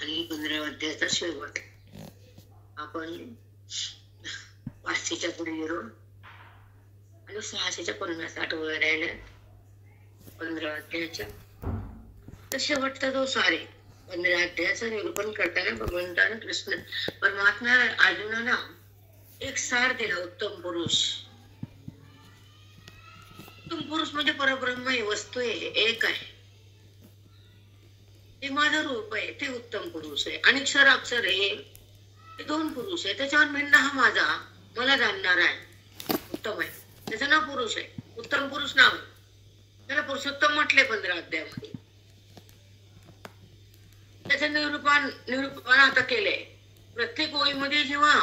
आणि 15 अध्यायाचा शेवट. आपण 500च्या पुढे गेलो आणि 650 वर राहिल्या 15 अध्यायाच्या. तर शेवटचा जो सारे 15 अध्यायाचं निरूपण करताना भगवंतानं कृष्ण परमात्मा अर्जुनाला एक सार दिला. उत्तम पुरुष. उत्तम पुरुष म्हणजे परब्रह्म आहे, वस्तू आहे, एक आहे. ते माझं रूप आहे, ते उत्तम पुरुष आहे. आणि क्षर अक्षर आहे, ते 2 पुरुष आहे. त्याच्यावर भिन्न हा माझा मला जाणणार आहे, उत्तम आहे. त्याचं नाव पुरुष आहे, उत्तम पुरुष नाव आहे. त्याला पुरुषोत्तम म्हटले 15 अध्यायामध्ये. त्याचं निरूपण आता केलंय. प्रत्येक ओळीमध्ये जेव्हा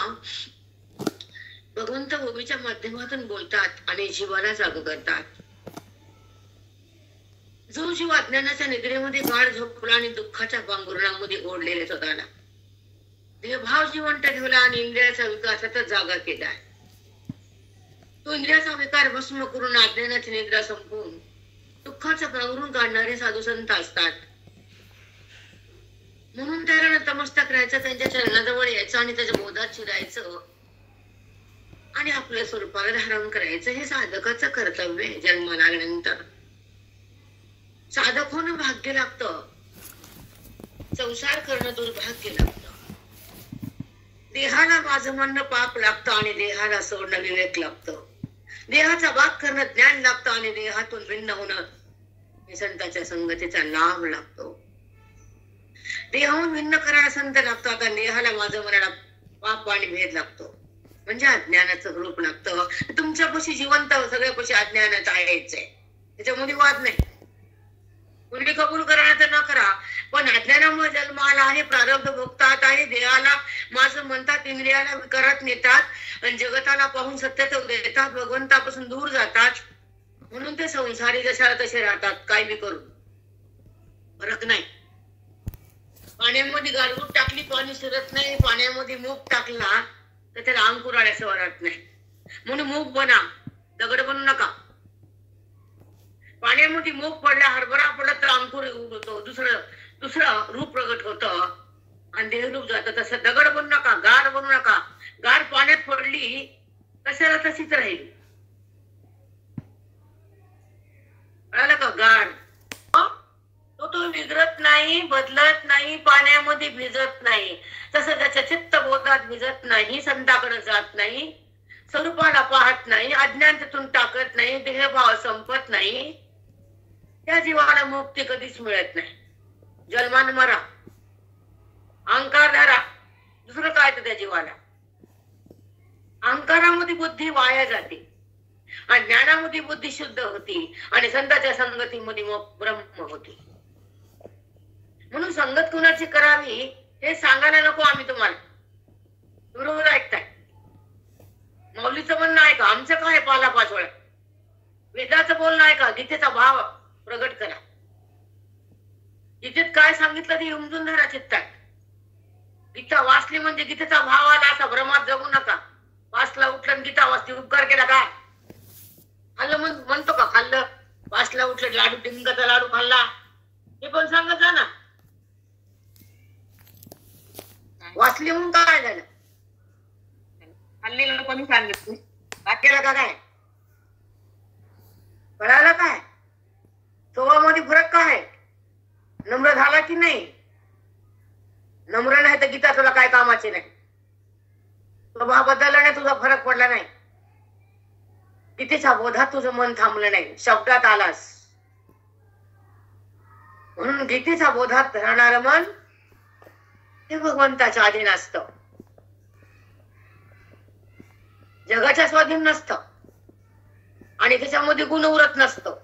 भगवंत ओळीच्या माध्यमातून बोलतात आणि जीवाला जाग करतात. जो जीव अज्ञानाच्या निद्रेमध्ये गाढ झोपला आणि दुःखाच्या पांघरुणामध्ये ओढलेले स्वतःला देहभाव जिवंत ठेवला आणि इंद्रियाचा विकार सतत जागा केला. तो इंद्रियाचा विकार भस्म करून अज्ञानाची निद्रा संपवून दुःखाचं पांघरून काढणारे साधू संत असतात. म्हणून त्याला नतमस्तक राहायचं, त्यांच्या चरणाजवळ यायचं आणि त्याच्या बोधात शिरायचं आणि आपल्या स्वरूपाला धारण करायचं. हे साधकाचं कर्तव्य आहे. जन्माला आल्यानंतर साधक होणं भाग्य लागतं, संसार करणं दुर्भाग्य लागतं. देहाला माझं म्हणणं पाप लागतं आणि देहाला सोडणं विवेक लागतं. देहाचा भाग करणं ज्ञान लागतं आणि देहातून भिन्न होणं संतांच्या संगतीचा लाभ लागतो. देहाहून भिन्न करायला संत लागतात आणि देहाला माझं म्हणायला पाप आणि भेद लागतो. म्हणजे अज्ञानाचं रूप लागतं. तुमच्यापाशी जिवंत सगळ्यापाशी अज्ञानाचं आहेच आहे, त्याच्यामध्ये वाद नाही. मुलगी कबूल करा तर न करा, पण अज्ञानामुळे जन्म आला आहे, प्रारब्ध भोगतात आहे, देहाला माझं म्हणतात, इंद्रियाला विकारात नेतात आणि जगताला पाहून सत्यात देतात, भगवंतापासून दूर जातात. म्हणून ते संसारी जशाला तसे राहतात, काय बी करून फरक नाही. पाण्यामध्ये गारगूट टाकली, पाणी शिरत नाही. पाण्यामध्ये मूग टाकला तर त्याला अंकुर आल्याचं वाटत नाही. म्हणून मूग बना, दगड बनू नका. पाण्यामध्ये मूग पडला, हरभरा पडला तर अंकुर होतो, दुसरं रूप प्रगट होतं आणि देहरूप जातं. तसं दगड बनू नका, गार बनू नका. गार पाण्यात पडली कशाला तशीच राहील, कळालं का? गार तो विगरत नाही, बदलत नाही, पाण्यामध्ये भिजत नाही. तसं त्याच्या चित्त बोधात भिजत नाही, संताकडे जात नाही, स्वरूपाला पाहत नाही, अज्ञान तिथून टाकत नाही, देहभाव संपत नाही. त्या जीवाला मुक्ती कधीच मिळत नाही. जन्मान मरा, अहंकार धरा, दुसरं काय तर त्या जीवाला. अहंकारामध्ये बुद्धी वाया जाते आणि ज्ञानामध्ये बुद्धी शुद्ध होती आणि संतांच्या संगतीमध्ये मग ब्रह्म होती. म्हणून संगत कुणाची करावी हे सांगायला नको आम्ही तुम्हाला. बरोबर ऐकताय? मौलीचं म्हणणं आहे का? आमचं काय पाला पाचोळा. वेदाचं बोलणं आहे का? गीतेचा भाव प्रगट करा. गीतेत काय सांगितलं ते उमजून धरा चित्तात. गीता वाचली म्हणजे गीतेचा भाव आला असा भ्रमात जगू नका. वाचला उठलं गीता वाचली, उपकार केला काय? खाल्लं म्हणतो का? खाल्लं, वाचला उठलं, लाडू डिंगाचा लाडू खाल्ला, हे पण सांगत जा ना. वाचली म्हणून काय झालं? खाल्लेलं कोणी सांगितलं? वाक्याला का काय कळालं? काय स्वभावामध्ये फरक काय? नम्र झाला की नाही? नम्र नाही तर गीता तुला काय कामाची नाही. स्वभाव बदलला नाही, तुझा फरक पडला नाही. गीतेच्या बोधात तुझं मन थांबलं नाही, शब्दात आलास. म्हणून गीतेच्या बोधात राहणारं मन हे भगवंताच्या अधीन असतं, जगाच्या स्वाधीन नसतं आणि त्याच्यामध्ये गुण उरत नसतं.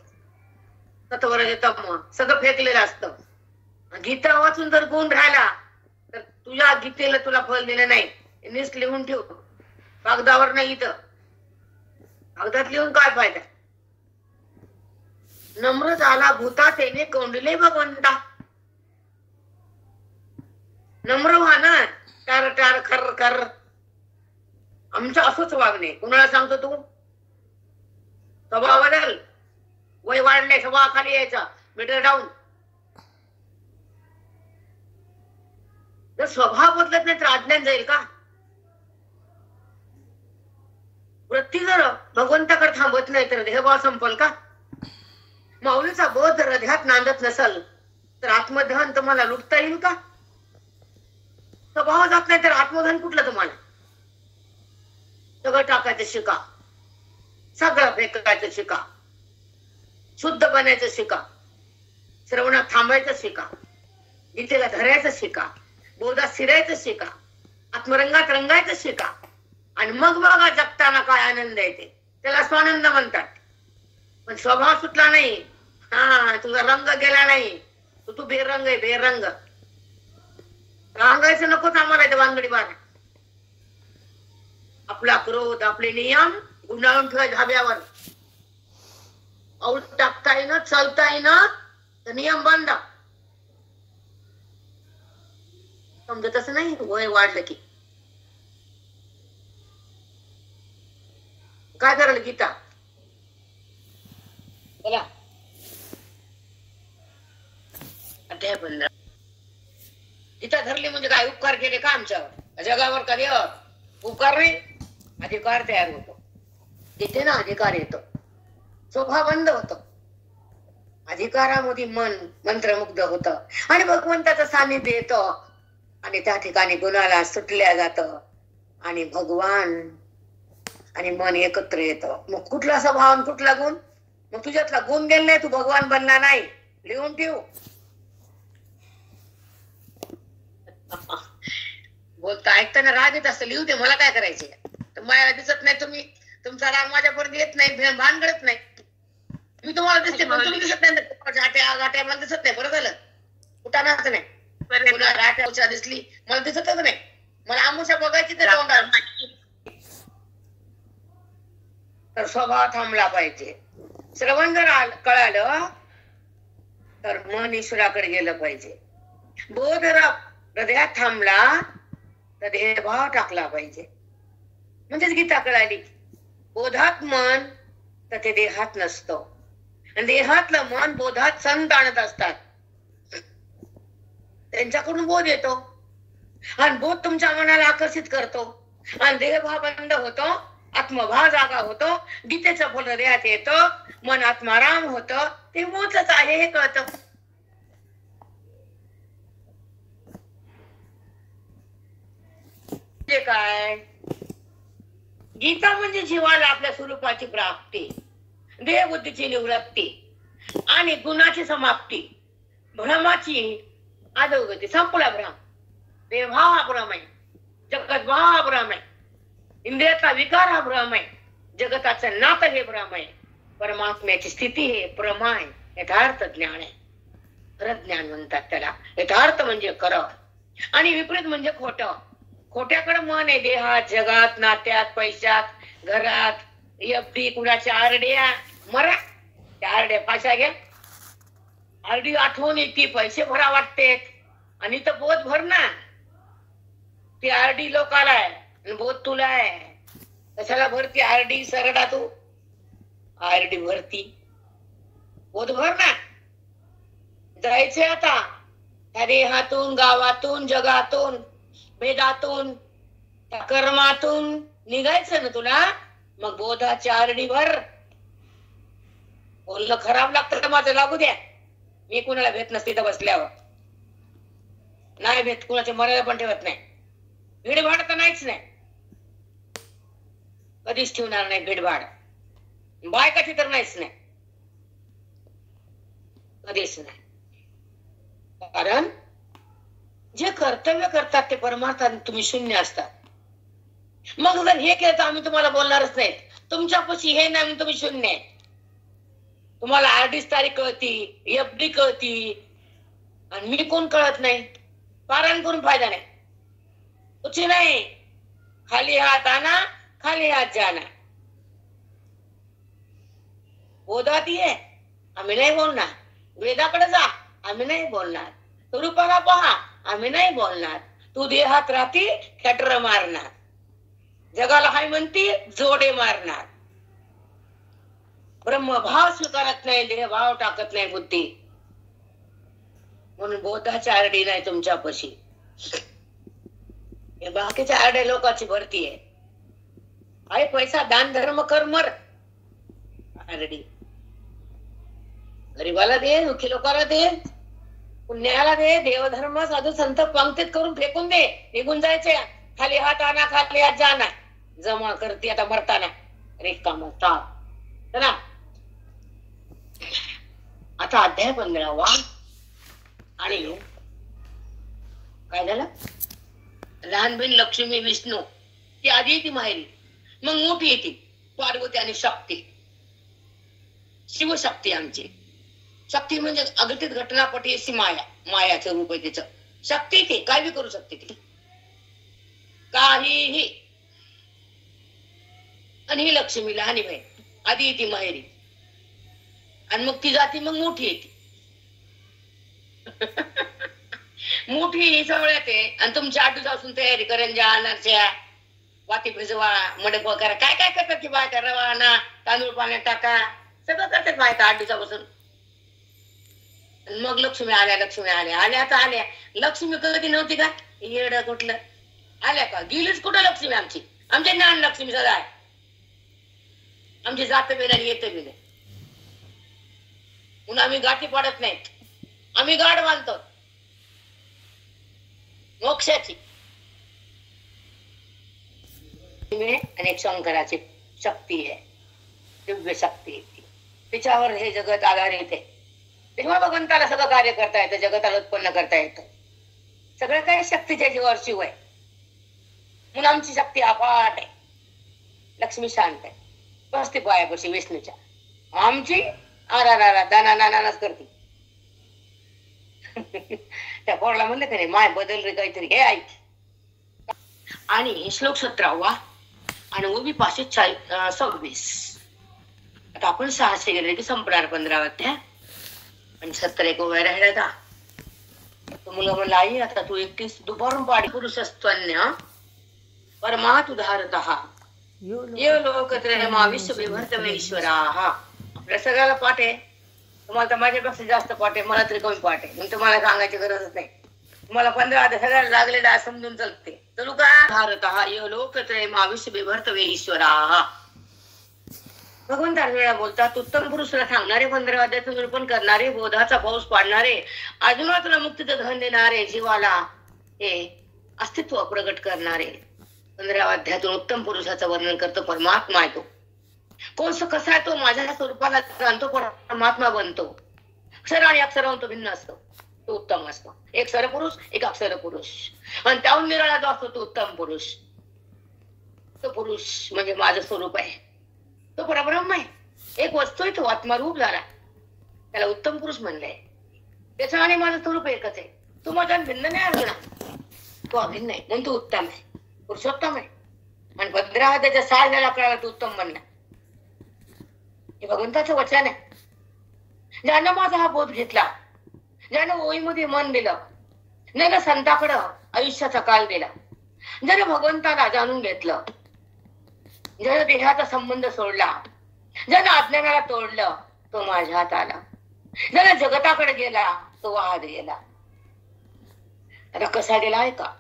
सत्वर तम सगळं फेकलेलं असतं. गीता वाचून जर गुण राहिला तर तुझ्या गीतेला तुला फल दिलं नाही. नीट लिहून ठेव, कागदावर नाही, इथं कागदात लिहून काय फायदा? नम्र झाला भूता तेने कोंडले भगवंता. नम्र व्हा ना, टार टार खर कर. आमचं असंच वागणे. कुणाला सांगतो तू? स्वभाव बदल. वय वाढले, स्वभाव खाली यायचा, मीटर डाऊन. स्वभाव बदलत नाही तर अज्ञान जाईल का? वृत्ती जर भगवंताकडे थांबत नाही तर देहभाव संपल का? माऊलीचा बोध जर हृदयात नांदत नसल तर आत्मधन तुम्हाला लुटता येईल का? स्वभाव जात नाही तर आत्मधन कुठलं तुम्हाला? सगळं टाकायचं शिका, सगळं फेकायचं शिका, शुद्ध बनायचं शिका, श्रवणात थांबायचं शिका, गीतेला धरायचं शिका, बोधात शिरायचं शिका, आत्मरंगात रंगायचं शिका, आणि मग बघा जगताना काय आनंद येते. त्याला स्वानंद म्हणतात. पण स्वभाव सुटला नाही, हा तुझा रंग गेला नाही, तू बेरंग आहे, बेरंग. रांगायचं नको आम्हाला ते वांगडी बार. आपला क्रोध, आपले नियम गुंडाळून ठेवाय धाब्यावर. औट टाकता येईना, चालता येईना तर नियम बंद. समजतच नाही वय वाढलं की. काय कराल गीता? बोला. अध्याय 15. गीता धरली म्हणजे काय? उपकार केले का आमच्यावर? जगावर कधी उपकार नाही, अधिकार तयार होतो. तिथे ना अधिकार येतो, स्वभाव बंद होतो. अधिकारामध्ये मन मंत्रमुग्ध होत आणि भगवंताचं सानिध्य येतं आणि त्या ठिकाणी गुणाला सुटल्या जात आणि भगवान आणि मन एकत्र येतं. मग कुठला स्वभाव आणि कुठला गुण? मग तुझ्यातला गुण गेला नाही, तू भगवान बनला नाही. लिहून ठेव. बोलता ऐकताना राग येत असतं, लिहू दे, मला काय करायचे? मला दिसत नाही, तुम्ही तुमचा राग माझ्यापर्यंत येत नाही, भानगडत नाही. मी तुम्हाला दिसते पण तुम्ही दिसत नाही. गाठ्या मला दिसत नाही. बरं झालं कुठानाच नाही. गाठ्या दिसली मला दिसतच नाही. मला आमुषा बघायची तर तोंडात. तर स्वभाव थांबला पाहिजे. श्रवण जर कळालं तर मन ईश्वराकडे गेलं पाहिजे. बोध हृदयात थांबला तर देहभाव टाकला पाहिजे. म्हणजेच गीता कळाली. बोधात मन तर ते देहात नसतं, आणि देहातलं मन बोधात संत आणत असतात. त्यांच्याकडून बोध येतो आणि बोध तुमच्या मनाला आकर्षित करतो आणि देहभाव बंद होतो, आत्मभाव जागा होतो, गीतेचं फल हृदयात येतं, मन आत्माराम होतं. ते मोचच आहे हे कळतं. काय गीता म्हणजे जीवाला आपल्या स्वरूपाची प्राप्ती, देहबुद्धीची निवृत्ती आणि गुणाची समाप्ती, भ्रमाची अधोगती. संपला भ्रम. देहभाव हा भ्रम आहे, जगतभाव हा भ्रम आहे, इंद्रियाचा विकार हा भ्रम आहे, जगताचं नातं हे भ्रम आहे, परमात्म्याची स्थिती हे प्रमा आहे. यथार्थ ज्ञान आहे. खरं ज्ञान म्हणतात त्याला. यथार्थ म्हणजे खरं आणि विपरीत म्हणजे खोटं. खोट्याकडे मन आहे देहात, जगात, नात्यात, पैशात, घरात, एफडी, कुणाच्या आरड्या. मरा त्या आरड्या फाशा घ्या. आरडी आठवून येते, पैसे भरा वाटते आणि तर बोध भर ना. ती आरडी लोकाला आहे, बोध तुला आहे. कशाला भरती आरडी? सरडा तू आरडी भरती, बोध भर ना. जायचे आता त्या देहातून, गावातून, जगातून, भेदातून, त्या कर्मातून निघायचं ना तुला. मग बोधाची आरडी भर. बोलणं खराब लागतं तर माझं लागू द्या. मी कुणाला भेट नसते तर बसल्यावर नाही भेट, कुणाच्या मर्यादा पण ठेवत नाही. भीडभाड तर नाहीच नाही, कधीच ठेवणार नाही भीडभाड. बायकाची तर नाहीच नाही, कधीच नाही. कारण जे कर्तव्य करतात ते परमार्थात तुम्ही शून्य असतात. मग जर हे केलं तर आम्ही तुम्हाला बोलणारच नाहीत. तुमच्यापाशी हे नाही म्हणून तुम्ही शून्य आहे. तुम्हाला आरडीच तारीख कळती, एफडी कळती आणि मी कोण कळत नाही. पारायण करून फायदा नाही, कुछ नाही. खाली हात आना, खाली हात जाना. बोधात ये, आम्ही नाही बोलणार. वेदाकडे जा, आम्ही नाही बोलणार. रूपाला पहा, आम्ही नाही बोलणार. तू देहात राहती, खेटर मारणार. जगाला हाय म्हणती, जोडे मारणार. ब्रह्मभाव स्वीकारत नाही, देहभाव टाकत नाही बुद्धी. म्हणून बोधाची आरडी नाही तुमच्यापाशी. हे बाकीच्या आड्या लोकांची भरती आहे. आहे पैसा, दान धर्म कर मर. आरडी गरीबाला दे, दुःखी लोकांना दे, पुण्याला दे, देवधर्म साधू संत पंक्तीत करून फेकून दे, निघून जायचे. खाली हात आणा, खाली हात जाना, जमा करते आता मरताना रिकाम चला. आता अध्याय 15वा. आणि काय झालं? लहान बहीण लक्ष्मी विष्णू ती आधी येते माहेरी, मग मोठी येते पार्वती आणि शक्ती, शिवशक्ती आमची. शक्ती म्हणजे अघटित घटनापटी अशी माया, मायाचं रूप आहे तिचं. शक्ती ती काय बी करू शकते ती, काहीही. आणि ही लक्ष्मी लहानी बहीण आधी येते माहेरी, आणि मग ती जाती, मग मोठी येते. मोठी ही सगळ्यात आहे. आणि तुमच्या 8 दिवसापासून तयारी करंजा, नरच्या, वाती भिजवा, मडक वगैरे काय काय करतात की बायका. रवा आणा, तांदूळ पाण्यात टाका, सगळं करतात बायका 8 दिवसापासून. मग लक्ष्मी आल्या, लक्ष्मी आल्या. आल्या तर आल्या. लक्ष्मी कधी नव्हती का? येड कुठलं आल्या का? गेलीच कुठं लक्ष्मी आमची? आमच्या ज्ञान लक्ष्मी सदा आहे. आमची जात बी नाही, येत बी नाही, म्हणून आम्ही गाठी पाडत नाही. आम्ही गाठ बांधतो मोक्षाची. अनेक शंकराची शक्ती आहे, दिव्य शक्ती आहे. तिच्यावर हे जगत आधारित आहे. तेव्हा भगवंताला सगळं कार्य करता येतं, जगताला उत्पन्न करता येतं. सगळं काही शक्तीच्या जीवावर शिव आहे. म्हणून आमची शक्ती अफाट आहे. लक्ष्मी शांत आहे, बसते पायापाशी विष्णूच्या. आमची आरा दाना नानाच करते. त्या पोरला म्हणलं का नाही, माय बदल रे काहीतरी, हे ऐक. आणि श्लोक 17वा आणि उभी 526. आता आपण 600 गेले की संपणार 15 अध्याय. आणि 70 एक उभ्या राहिला. मुलं म्हणलं, आई आता तू 31 दुपारून पाडी. पुरुषस्त्वन्य परमात उदाहरतः यो लोकत्रयमा विश्वविभर्तमेश्वराः. आपल्या सगळ्याला पाठ आहे. तुम्हाला तर माझ्यापेक्षा जास्त पाठ आहे, मला तरी कमी पाठ आहे. मग तुम्हाला सांगायची गरजच नाही. तुम्हाला 15 अध्याय सगळ्याला लागलेला समजून चालते. चलू का? भारतः यो लोकत्रयमा विश्वविभर्तमेश्वराः. भगवंत अर्जुनाला बोलतात, उत्तम पुरुषाला सांगणारे, 15 अध्यायाचं निरूपण करणारे, बोधाचा पाऊस पाडणारे, अर्जुनाला मुक्तीचं धन देणारे, जीवाला हे अस्तित्व प्रगट करणारे. 15 अध्यायातून उत्तम पुरुषाचं वर्णन करतो. परमात्मा आहे तो. कोण कसा आहे तो? माझ्या स्वरूपाला जाणतो, परमात्मा बनतो. अक्षर आणि अक्षराहून तो भिन्न असतो, तो उत्तम असतो. एक सरपुरुष, एक अक्षर पुरुष, आणि त्याहून निराळा जो असतो तो उत्तम पुरुष. तो पुरुष म्हणजे माझं स्वरूप आहे, तो परब्रह्म आहे. एक वस्तू आहे, तो आत्मरूप झाला, त्याला उत्तम पुरुष म्हणलंय. त्याचं आणि माझं स्वरूप एकच आहे. तो माझ्या भिन्न नाही अर्जुना, तो अभिन्न आहे, म्हणून तो उत्तम आहे, पुरुषोत्तम आहे. आणि 15 त्याच्या 6 वेळा कळाला तो उत्तम बनला. हे भगवंताचं वचन आहे. ज्यानं माझा हा बोध घेतला, ज्यानं ओळीमध्ये मन दिलं, ज्यानं संताकडं आयुष्याचा काल दिला, ज्यानं भगवंताला जाणून घेतलं, ज्यानं देहाचा संबंध सोडला, ज्यानं अज्ञानाला तोडलं, तो माझ्या हात आला. ज्यानं जगताकडे गेला, तो वाहत गेला. आता कसा गेला आहे का?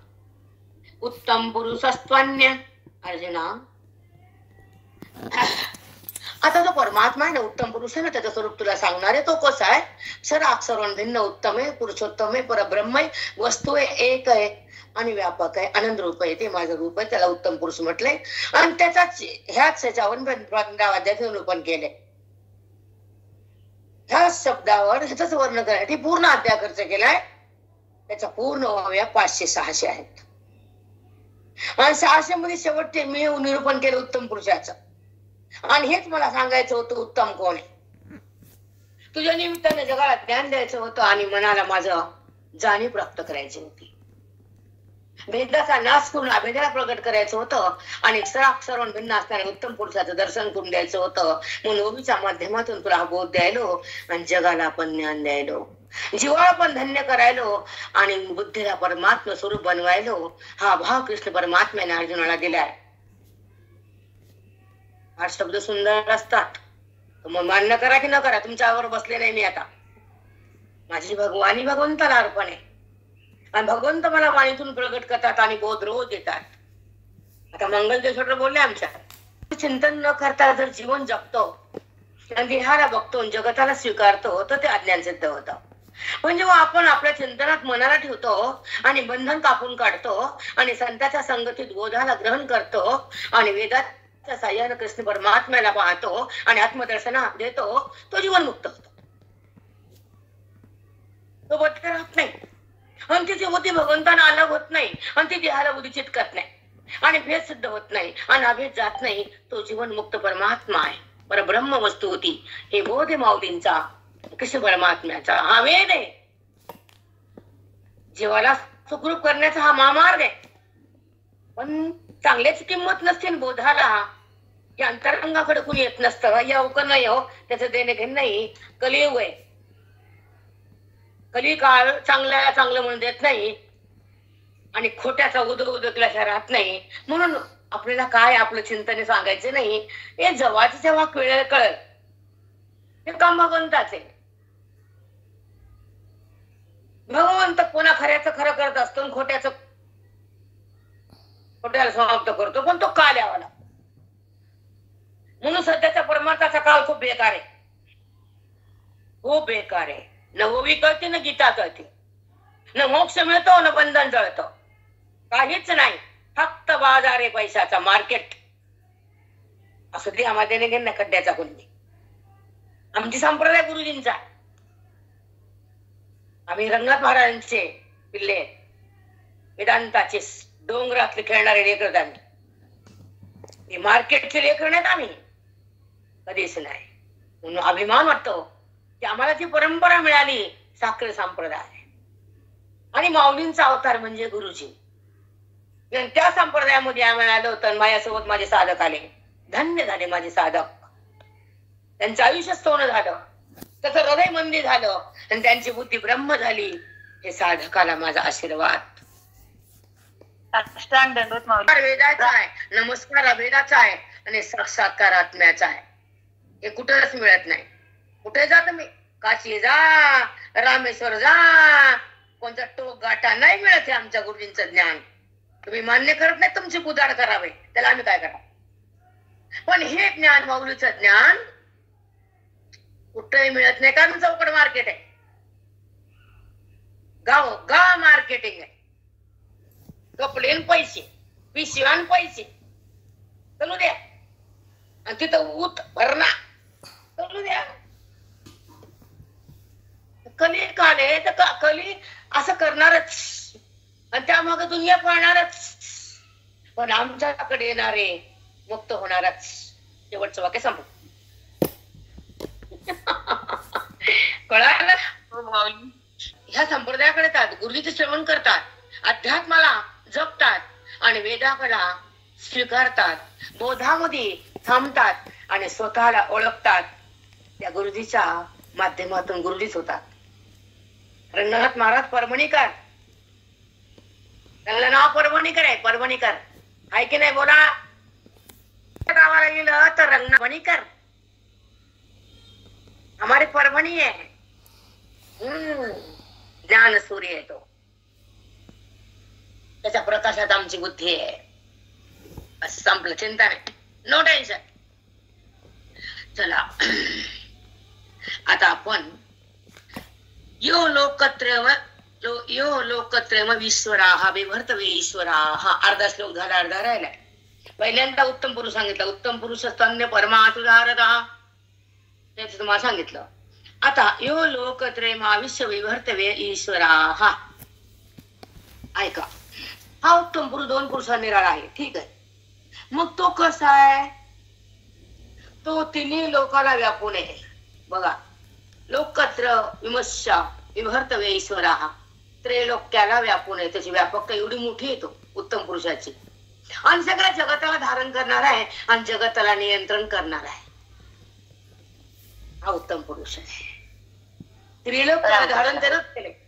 उत्तम पुरुषस्त्वन्य अर्जुना. आता तो परमात्मा आहे ना, उत्तम पुरुष आहे ना, त्याचं स्वरूप तुला सांगणार आहे. तो कसा आहे? अक्षर अक्षरोन भिन्न, उत्तम आहे, पुरुषोत्तम आहे, परब्रह्म आहे, वस्तू आहे, एक आहे आणि व्यापक आहे, आनंद रूप आहे. ते माझं रूप आहे, त्याला उत्तम पुरुष म्हटलंय. आणि त्याचाच ह्याच ह्याच्यावर 15 अध्यायात निरूपण केले. ह्या शब्दावर ह्याच वर्णन करण्यासाठी पूर्ण अध्याय खर्च केलाय. त्याचा पूर्ण व्याप 500-600 आहेत. आणि 600 मध्ये शेवटचे मी निरूपण केलं उत्तम पुरुषाचं. आणि हेच मला सांगायचं होतं, उत्तम कोण आहे. तुझ्या निमित्ताने जगाला ज्ञान द्यायचं होतं आणि मनाला माझं जाणीव प्राप्त करायची होती. भेदाचा नाश करून अभेदाला प्रगट करायचं होतं आणि अक्षराक्षरांवर भिन्न असणाऱ्या उत्तम पुरुषाचं दर्शन करून द्यायचं होतं. म्हणून ओवीच्या माध्यमातून तुला बोध द्यायलो आणि जगाला पण ज्ञान द्यायलो, जीवाला पण धन्य करायलो आणि बुद्धीला परमात्मा स्वरूप बनवायलो. हा भाव कृष्ण परमात्म्याने अर्जुनाला दिलाय. हा शब्द सुंदर असतात, मग मान्य करा की न करा, तुमच्यावर बसले नाही मी. आता माझी भगवानी भगवंताला अर्पण आहे. आणि भगवंत मला वाणीतून प्रगट करतात आणि बोध रोज देतात. आता मंगलदेश्वर बोलले आमच्या, चिंतन न करता जर जीवन जगतो आणि देहाला बघतो आणि जगताला स्वीकारतो तर ते अज्ञान सिद्ध होतं. पण जेव्हा आपण आपल्या चिंतनात मनाला ठेवतो आणि बंधन कापून काढतो आणि संतांच्या संगतीत बोधाला ग्रहण करतो आणि वेदाच्या साह्याने कृष्ण परमात्म्याला पाहतो आणि आत्मदर्शना देतो, तो जीवनमुक्त होतो. तो बदल राहत नाही आणि तिची बुद्धी भगवंताला अलग होत नाही आणि ती देहाला उदिचित करत नाही आणि भेद सिद्ध होत नाही आणि अभेद जात नाही. तो जीवनमुक्त परमात्मा आहे, परब्रह्म वस्तू होती. हे बोध आहे माऊलींचा, कृष्ण परमात्म्याचा हा वेद आहे. जीवाला सुखरूप करण्याचा हा महामार्ग आहे. पण चांगल्याची किंमत नसते बोधाला, या अंतरंगाकडे कुणी येत नसतं. या उकर नाही हो, त्याचं देणे घेणं नाही. कलियुग आहे, कली काळ चांगल्याला चांगलं म्हणून देत नाही आणि खोट्याचा उदकल्याच्या राहत नाही. म्हणून आपल्याला काय आपलं चिंतने सांगायचं नाही. हे जेव्हाच जेव्हा कळेल कळेल हे काम भगवंताचे. भगवंत कोणा खऱ्याचं खरं करत असतो, खोट्याचं खोट्याला समाप्त करतो, पण तो काल यावा लागतो. म्हणून सध्याचा परमार्थाचा काळ खूप बेकार आहे, खूप बेकार आहे. न ओवी कळते न गीता कळते, न मोक्ष मिळतो न बंधन जळतं, काहीच नाही. फक्त बाजार आहे पैशाचा, मार्केट. असं ते आम्हाला देणे घेणं खड्ड्याचा कुंडी. आमची संप्रदाय गुरुजींचा. आम्ही रंगनाथ महाराजांचे पिल्ले, वेदांताचे डोंगरातले खेळणारे लेकर. आम्ही मार्केटचे लेकर नाहीत, आम्ही कधीच नाही. म्हणून अभिमान वाटतो की आम्हाला जी परंपरा मिळाली साखर संप्रदाय आणि माऊलींचा अवतार म्हणजे गुरुजी. त्या संप्रदायामध्ये आम्हाला आलं होतं. माझ्यासोबत माझे साधक आले, धन्य झाले माझे साधक. त्यांचं आयुष्य सोनं झालं, त्याचं हृदय मंदिर झालं आणि त्यांची बुद्धी ब्रह्म झाली. हे साधकाला माझा आशीर्वाद. वेदाचा आहे, नमस्कार वेदाचा आहे आणि साक्षात्कार आत्म्याचा आहे. हे कुठेच मिळत नाही. कुठे जा तुम्ही, काशी जा, रामेश्वर जा, कोणता टोक गाठा नाही मिळत. आमच्या गुरुजींचं ज्ञान तुम्ही मान्य करत नाही, तुमचे उदार करावे, त्याला आम्ही काय करा. पण हे ज्ञान, माऊलीचं ज्ञान कुठेही मिळत नाही. कारण चौकड मार्केट आहे, गाव गाव मार्केटिंग आहे. कपडे पैसे, पिशव्यान पैसे चलू द्या आणि तिथं ऊत भरणा चलू द्या. कली काले तर कली असं करणारच आणि त्यामागे दुनिया पळणारच. पण आमच्याकडे येणारे मुक्त होणारच. शेवटचं वाक्य संपलं. कळालं? ह्या संप्रदायाकडे येतात, गुरुजीचे श्रवण करतात, अध्यात्माला जपतात आणि वेदाकडे स्वीकारतात, बोधामध्ये थांबतात आणि स्वतःला ओळखतात. त्या गुरुजीच्या माध्यमातून गुरुजीच होतात. रंगनाथ महाराज परभणीकर, त्यांना नाव परभणीकर आहे. परभणीकर आहे की नाही बोला. गावाला गेलं तर रंगनाथणीकर हमारे परभणी आहे. ज्ञान सूर्य आहे तो, त्याच्या प्रकाशात आमची बुद्धी आहे. बस संपलं, चिंता नाही, नो टेन्शन. चला आता आपण यो लोकत्रयम ईश्वराः विभर्तवे ईश्वराः अर्धा श्लोक झाला, अर्धा राहिलाय. पहिल्यांदा उत्तम पुरुष सांगितलं, उत्तम पुरुष स्तन्य परमातुधारतः, त्याच तुम्हाला सांगितलं. आता यो लोकत्रयम विश्व विभर्तवे ईश्वराः, ऐका. हा उत्तम पुरुष दोन पुरुषांनी निराळा आहे, ठीक आहे. मग तो कसा आहे? तो तिन्ही लोकाला व्यापून आहे. बघा, लोकत्र विमर्शा विभर्तवे ईश्वराः, त्रैलोक्याला व्यापून आहे. त्याची व्यापकता एवढी मोठी येतो उत्तम पुरुषाची. आणि सगळ्या जगताला धारण करणार आहे आणि जगताला नियंत्रण करणार आहे. हा उत्तम पुरुष आहे. त्रिलोक्याला धारण करत केले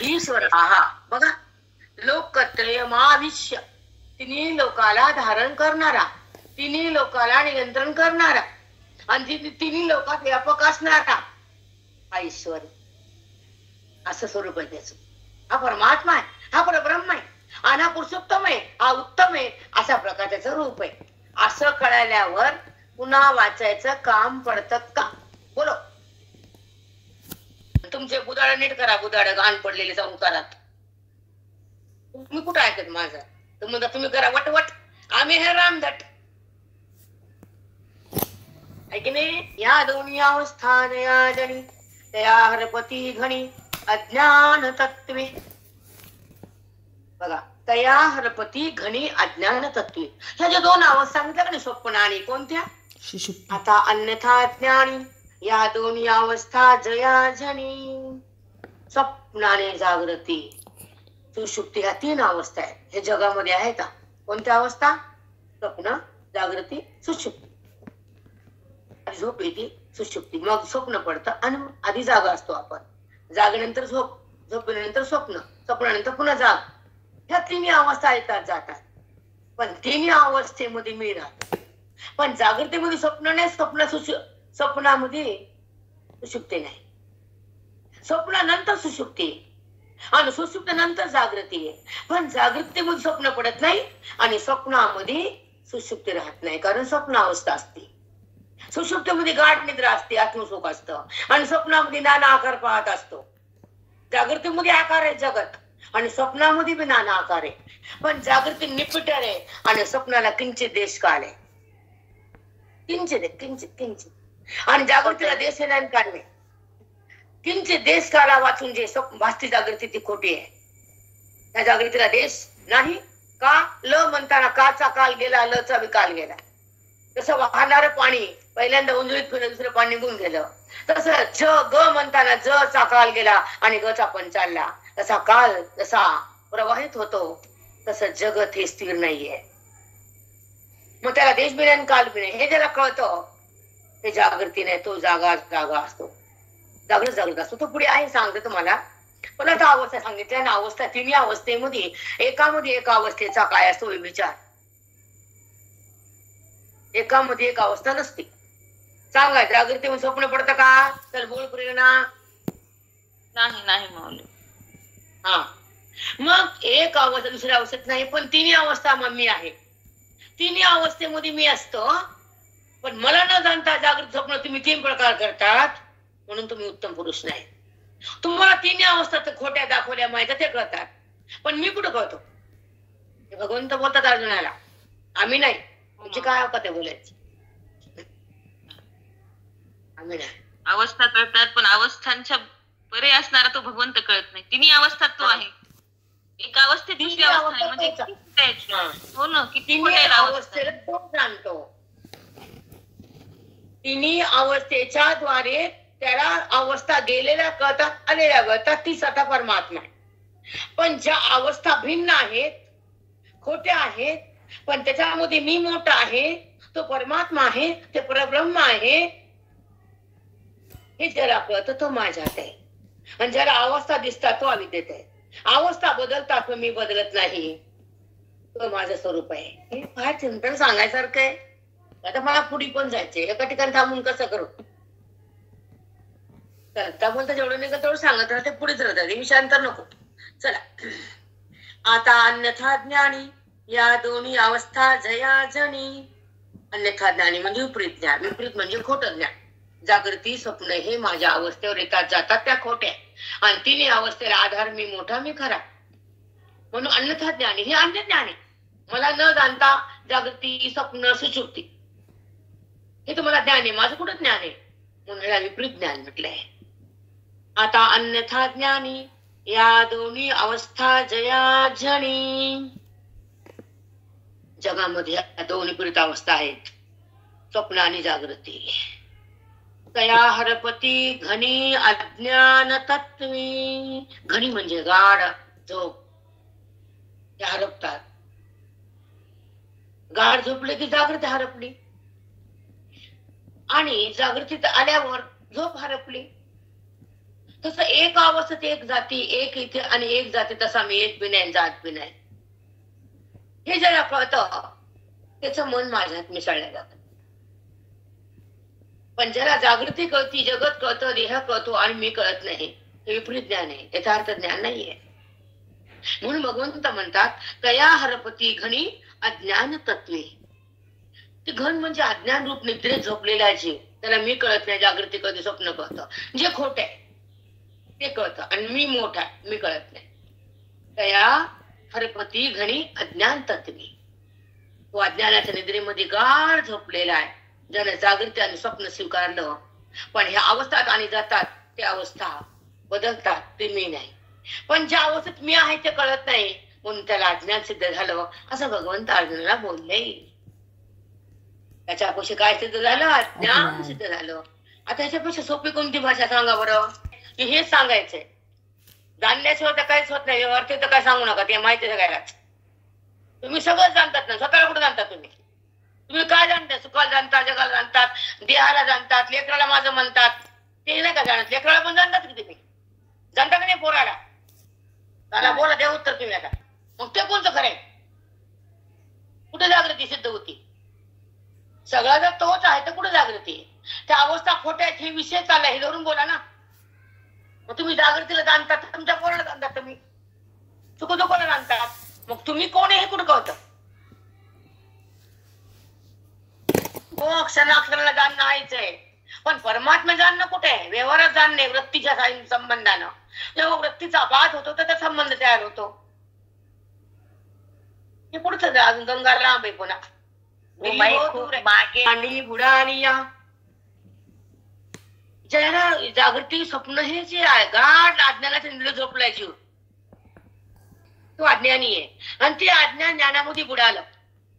ईश्वर. बघा, लोकत्रयमाविश्य, तिन्ही लोकाला धारण करणारा, तिन्ही लोकाला नियंत्रण करणारा आणि तिन्ही लोकात व्यापक असणारा हा ईश्वर. असं स्वरूप आहे त्याचं. हा परमात्मा आहे, हा परब्रह्म आहे आणि हा पुरुषोत्तम आहे, हा उत्तम आहे, अशा प्रकारचं रूप आहे. असं कळल्यावर पुन्हा वाचायचं काम पडतं का? बोलो. तुमचे बुदाड नीट करा, बुदाड गाण पडलेले संसारात. तुम्ही कुठं ऐकत माझं? तुम्ही करा वटवट, आम्ही हे रामदट. ऐक नाही. या दोन्ही अवस्थानया जनी तया हरपती घणी अज्ञान तत्वे. बघा, तया हरपती घणी अज्ञान तत्वे. ह्या ज्या दोन अवस्था सांगितल्या का स्वप्न आणि कोणत्या? आता अन्यथा ज्ञानी या दोन्ही अवस्था जया जनी. स्वप्नाने जागृती सुषुप्ती ह्या तीन अवस्था आहेत. हे जगामध्ये आहेत. कोणत्या अवस्था? स्वप्न, जागृती, सुषुप्ती. झोप येते, सुषुप्ती, मग स्वप्न पडतं आणि आधी जागा असतो आपण. जागेनंतर झोप, झोपेनंतर स्वप्न, स्वप्नानंतर पुन्हा जाग. ह्या तिन्ही अवस्था येतात जातात. पण तिन्ही अवस्थेमध्ये मी राहतो. पण जागृतीमध्ये स्वप्न नाही, स्वप्नामध्ये सुषुप्ती नाही. स्वप्नानंतर सुषुप्ती आणि सुषुप्तीनंतर जागृती आहे. पण जागृतीमध्ये स्वप्न पडत नाही आणि स्वप्नामध्ये सुषुप्ती राहत नाही, कारण स्वप्न अवस्था असते. सुषुप्तीमध्ये गाढ निद्रा असते, आत्मसुख असतं आणि स्वप्नामध्ये नाना आकार पाहत असतो. जागृतीमध्ये आकार आहे जगत आणि स्वप्नामध्ये बी नाना आकार आहे. पण जागृती निपिटर आहे आणि स्वप्नाला किंचित देश काळ आहे. किंचित आणि जागृतीला देश आहे आणि काळ नाही. किंचित देश काला वाचून जे भासती जागृती ती खोटी आहे. त्या जागृतीला देश नाही. का? ल म्हणताना काचा काल गेला, लचा बी काल गेला. तसं वाहणारं पाणी पहिल्यांदा उंजळीत फिरलं, दुसरं पाणी निघून गेलं. तसं ज ग म्हणताना ज चा काल गेला आणि ग चा पण चालला. तसा काल जसा प्रवाहित होतो तसं जगत हे स्थिर नाहीये. मग त्याला देश बी नाही, काल बी नाही. हे ज्याला कळतं ते जागृती नाही, तो जागा असतो. जागृत असतो. तो पुढे आहे सांगतो तुम्हाला. पण आता अवस्था सांगितल्या ना, अवस्था तिन्ही अवस्थेमध्ये एकामध्ये एका अवस्थेचा काय असतो विचार. एकामध्ये एक अवस्था नसते. सांगा, जागृती स्वप्न पडतं का? तर बोल प्रेरणा. नाही माऊली. हा, मग एक अवस्था दुसऱ्या अवस्थेत नाही, पण तिन्ही अवस्था मग मी आहे. तिन्ही अवस्थेमध्ये मी असतो. पण मला न जाणता जागृत स्वप्न तुम्ही तीन प्रकार करतात, म्हणून तुम्ही उत्तम पुरुष नाही. तुम्हाला तिन्ही अवस्था खोट्या दाखवल्या माहिती ते कळतात, पण मी कुठं कळतो? भगवंत बोलतात अर्जुनाला, आम्ही नाही. तुमची काय अवकात आहे बोलायची? आम्ही नाही. अवस्था कळतात, पण अवस्थांच्या परे असणारा तो भगवंत कळत नाही. तिन्ही अवस्थात तो आहे. एक अवस्थेत दुसरी अवस्था म्हणजे हो ना, किती अवस्थेला तो जाणतो. तिन्ही अवस्थेच्या द्वारे त्याला अवस्था गेलेल्या कळतात, आलेल्या कळतात. ती स्वतः परमात्मा आहे. पण ज्या अवस्था भिन्न आहेत, खोट्या आहेत, पण त्याच्यामध्ये मी मोठा आहे, तो परमात्मा आहे, ते परब्रह्म आहे, हे ज्याला कळतं तो माझ्यात आहे. आणि ज्याला अवस्था दिसतात तो अविद्येत आहे. अवस्था बदलतात मी बदलत नाही, तो माझं स्वरूप आहे. हे फार चिंतन सांगायसारखं आहे. आता मला पुढे पण जायचंय. एका ठिकाणी थांबून कसं करू? करता बोलता जेवढं निघत तेवढं सांगत राहते, पुढेच राहतात. विषयांतर नको. चला, आता अन्यथा ज्ञानी या दोन्ही अवस्था जया जनी. अन्यथा ज्ञानी म्हणजे विपरीत ज्ञान. विपरीत म्हणजे खोटं ज्ञान. जागृती स्वप्न हे माझ्या अवस्थेवर येतात जातात, त्या खोट्या. आणि तिन्ही अवस्थेला आधार मी मोठा, मी खरा. म्हणून अन्यथा ज्ञानी हे अन्य ज्ञान आहे. मला न जाणता जागृती स्वप्न सुषुप्ती हे तुम्हाला ज्ञान आहे, माझं कुठं ज्ञान आहे? म्हणून याला विपरीत ज्ञान म्हटलंय. आता अन्यथा ज्ञानी या दोन्ही अवस्था जया जनी. जगामध्ये दोन विपरीत अवस्था आहेत, स्वप्न आणि जागृती. तया हरपती घनी अज्ञान तत्वी. घनी म्हणजे गाढ झोप, त्या हरपतात. गाढ झोपले की जागृती हरपली आणि जागृतीत आल्यावर झोप हरपली. तसं एक अवस्थेत एक जाती, एक इथे आणि एक जाती, तसा मी एक बी नाही जात बी नाही. हे ज्याला कळतं त्याचं मन माझ्यात मिसळलं जातं. पण ज्याला जागृती कळती, जगत कळतं, देह कळतो आणि मी कळत नाही, हे विपरीत ज्ञान आहे, यथार्थ ज्ञान नाहीये. म्हणून भगवंत म्हणतात तया हरपती घणी अज्ञान तत्वे. ते घन म्हणजे अज्ञान रूप निद्रेत झोपलेला जीव, त्याला मी कळत नाही, जागृती कधी स्वप्न कळतं, जे खोट आहे ते कळतं, आणि मी मोठा आहे मी कळत नाही. तया हरपती घणी अज्ञान तत्वे. तो अज्ञानाच्या निद्रेमध्ये गाढ झोपलेला आहे, ज्याने जागृती आणि स्वप्न स्वीकारलं. पण ह्या अवस्थात आणि जातात, ते अवस्था बदलतात, ते मी नाही. पण ज्या अवस्थेत मी आहे ते कळत नाही, म्हणून त्याला अज्ञान सिद्ध झालं, असं भगवंत अर्जुनाला बोलले. त्याच्यापेक्षा काय सिद्ध झालं? अज्ञान सिद्ध झालं. आता ह्याच्यापेक्षा सोपी कोणती भाषा सांगा बरं, की हेच सांगायचंय. जाणल्याशिवाय तर काहीच होत नाही, व्यवहार ते तर काय सांगू नका, ते माहिती सगळ्यालाच. तुम्ही सगळं जाणतात ना, स्वतःला कुठे जाणतात तुम्ही? तुम्ही काय जाणता? सुखाला जाणतात, जगाला जाणतात, देहाला जाणतात, लेकराला माझं म्हणतात, ते नाही का जाणत? लेकराला पण जाणतात की तुम्ही? जाणता का नाही पोराला? त्याला बोला, द्या उत्तर तुम्ही आता. मग ते कोणतं खरंय? कुठे जागृती सिद्ध होती? सगळा जर तोच आहे तर कुठे जागृती? त्या अवस्था खोट्या आहेत, हे विषय चालला, हे धरून बोला ना. मग तुम्ही जागृतीला जाणतात, तुमच्या पोराला जाणतात, तुम्ही सुखदुःखाला जाणतात, मग तुम्ही कोण आहे हे कुठं कळतं? हो, क्षणाक्षराला जाणणं आहेच, पण परमात्मा जाणणं कुठे आहे? व्यवहारात जाणणे, वृत्तीच्या संबंधानं. जेव्हा वृत्तीचा बाध होतो तर संबंध तयार होतो. हे पुढचं अजून गंगा लांब आहे पुन्हा. मागे बुडाली या ज्याला जागृती स्वप्न हे जे आहे, गाढ अज्ञानाच्या निद्रेत झोपलाय जीव, तो अज्ञानी आहे. आणि ते अज्ञान ज्ञानामध्ये बुडालं.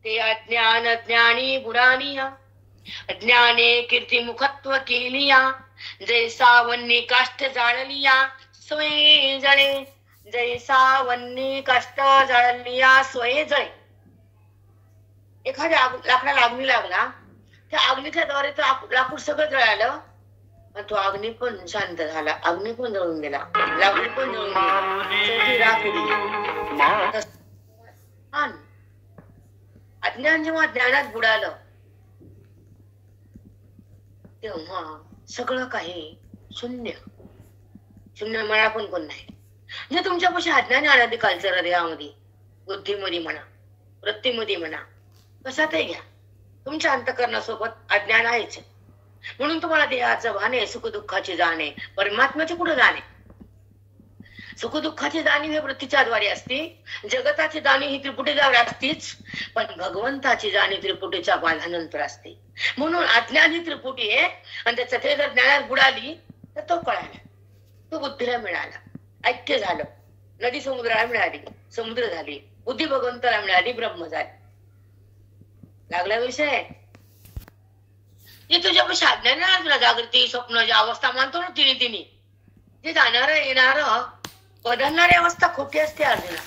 ते अज्ञान ज्ञानी बुडाली या, ज्ञाने कीर्ती मुखत्व केली या, जैसा वन्नी काष्ट जाळली या स्वये जळे. जैसा वन्नी काष्ट जाळली या स्वये जळे. एखाद्या लाकडाला अग्नी लागला, त्या अग्नीच्या द्वारे लाकूड सगळं जळालं, आणि तो अग्नी पण शांत झाला, अग्नी पण जळून गेला, लाकूड पण जळून गेला, राख उडली. अज्ञान जेव्हा ज्ञानात बुडालं, तेव्हा सगळं काही शून्य. शून्य म्हणा पण कोण नाही. म्हणजे तुमच्यापाशी अज्ञान आणादी कालच्या हृदयामध्ये, बुद्धीमध्ये म्हणा, वृत्तीमध्ये म्हणा, कशातही घ्या, तुमच्या अंतःकरणासोबत अज्ञान आहेच. म्हणून तुम्हाला देहाचं भाने, सुखदुःखाची जाणे, परमात्म्याचे कुठे जाणे. सुखदुःखाची जाणीव हे वृत्तीच्या द्वारे असते, जगताची जाणीव ही त्रिपुटीद्वारे असतीच, पण भगवंताची जाणीव त्रिपुटीच्या बाधानंतर असते. म्हणून अज्ञान ही त्रिपुटी आहे, आणि त्याचं ते जर ज्ञानात बुडाली तर तो कळाला, तो बुद्धीला मिळाला, ऐक्य झालं. नदी समुद्राला मिळाली, समुद्र झाली. बुद्धी भगवंताला मिळाली, ब्रह्म झाली. लागला विषय. जे तुझ्यापाशी अज्ञान आहे तुला, जागृती स्वप्न ज्या अवस्था मानतो ना तिने तिने, जे जाणार येणार बदलणारी अवस्था खोटी असते अर्जुना.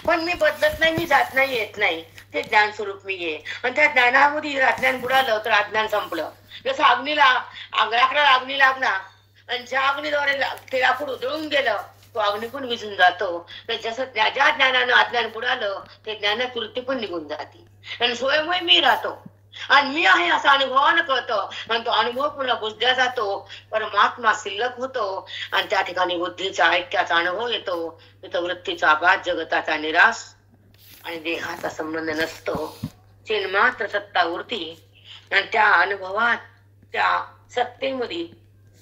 पण मी बदलत नाही, मी जात नाही, येत नाही, ते ज्ञान स्वरूप मी आहे. आणि त्या ज्ञानामध्ये अज्ञान बुडालं तर अज्ञान संपलं. जसं अग्नीला, लाकडाला अग्नी लागला, आणि ज्या अग्नीद्वारे ते लाकूड उधळून गेलं, तो अग्नी पण विझून जातो. जसं ज्या ज्ञानानं अज्ञान बुडालं, ते ज्ञानात वृत्ती पण निघून जाते, आणि स्वयंमय मी राहतो, आणि मी आहे असा अनुभवानं कळतं, आणि तो अनुभव पुन्हा बुजल्या जातो, परमात्मा शिल्लक होतो, आणि त्या ठिकाणी बुद्धीचा ऐक्याचा अनुभव येतो. तिथं वृत्तीचा आघात, जगताचा निराश आणि देहाचा संबंध नसतो. चिन्मात्र सत्ता उरती, आणि त्या अनुभवात, त्या सत्तेमध्ये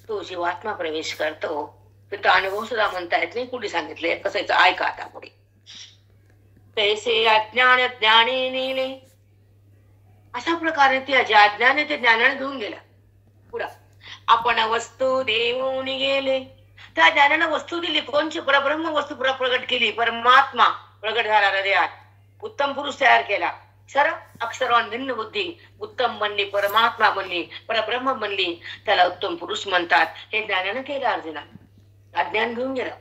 तो जीवात्मा प्रवेश करतो. तिथं अनुभव सुद्धा म्हणता येत नाही, कुठे सांगितले कसं, ऐका आता पुढे. तैसे अज्ञान ज्ञाने नेले, अशा प्रकारे ते जे अज्ञान आहे ते ज्ञानाने धुवून गेला. पुढं आपण वस्तू देऊन गेले, त्या ज्ञानानं वस्तू दिली. कोणची? परब्रह्म वस्तू प्रगट केली, परमात्मा प्रगट झाला हृदयात, उत्तम पुरुष तयार केला. अक्षरवान भिन्न बुद्धी उत्तम बनली, परमात्मा बनली, परब्रह्म बनली, त्याला उत्तम पुरुष म्हणतात. हे ज्ञानानं केलं अर्जुना, अज्ञान घेऊन गेलं.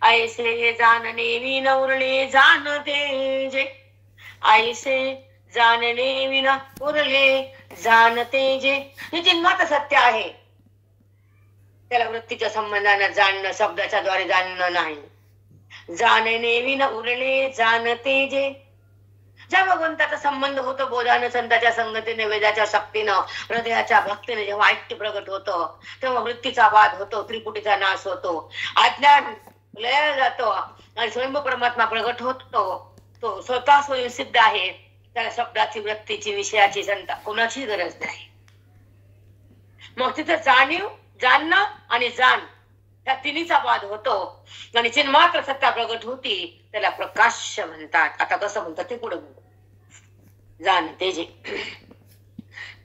ऐसे जाणणे विना उरले जाणते जे, ऐसे जाणणे विना उरले जाणते जे. हे जन्मात सत्य आहे, त्याला वृत्तीच्या संबंधानं जाणणं, शब्दाच्या द्वारे जाणणं नाही. जाणणे विना उरले जाणते जे, ज्या भगवंताचा संबंध होतो बोधानं संतांच्या संगतीने वेदाच्या शक्तीनं हृदयाच्या भक्तीने जेव्हा ऐक्य प्रगट होतं तेव्हा वृत्तीचा वाद होतो, त्रिपुटीचा नाश होतो, अज्ञान लयाला जातो आणि स्वयंभू परमात्मा प्रगट होतो. तो स्वतः स्वयंसिद्ध आहे. त्याला शब्दाची वृत्तीची विषयाची संता कोणाची गरज नाही. मग तिथं जाणीव जाणणं आणि जाण त्या तिन्हीचा वाद होतो आणि चिन्मात्र सत्ता प्रगट होती. त्याला प्रकाश म्हणतात. आता कसं म्हणतात ते पुढे म्हणतात. जाण तेजे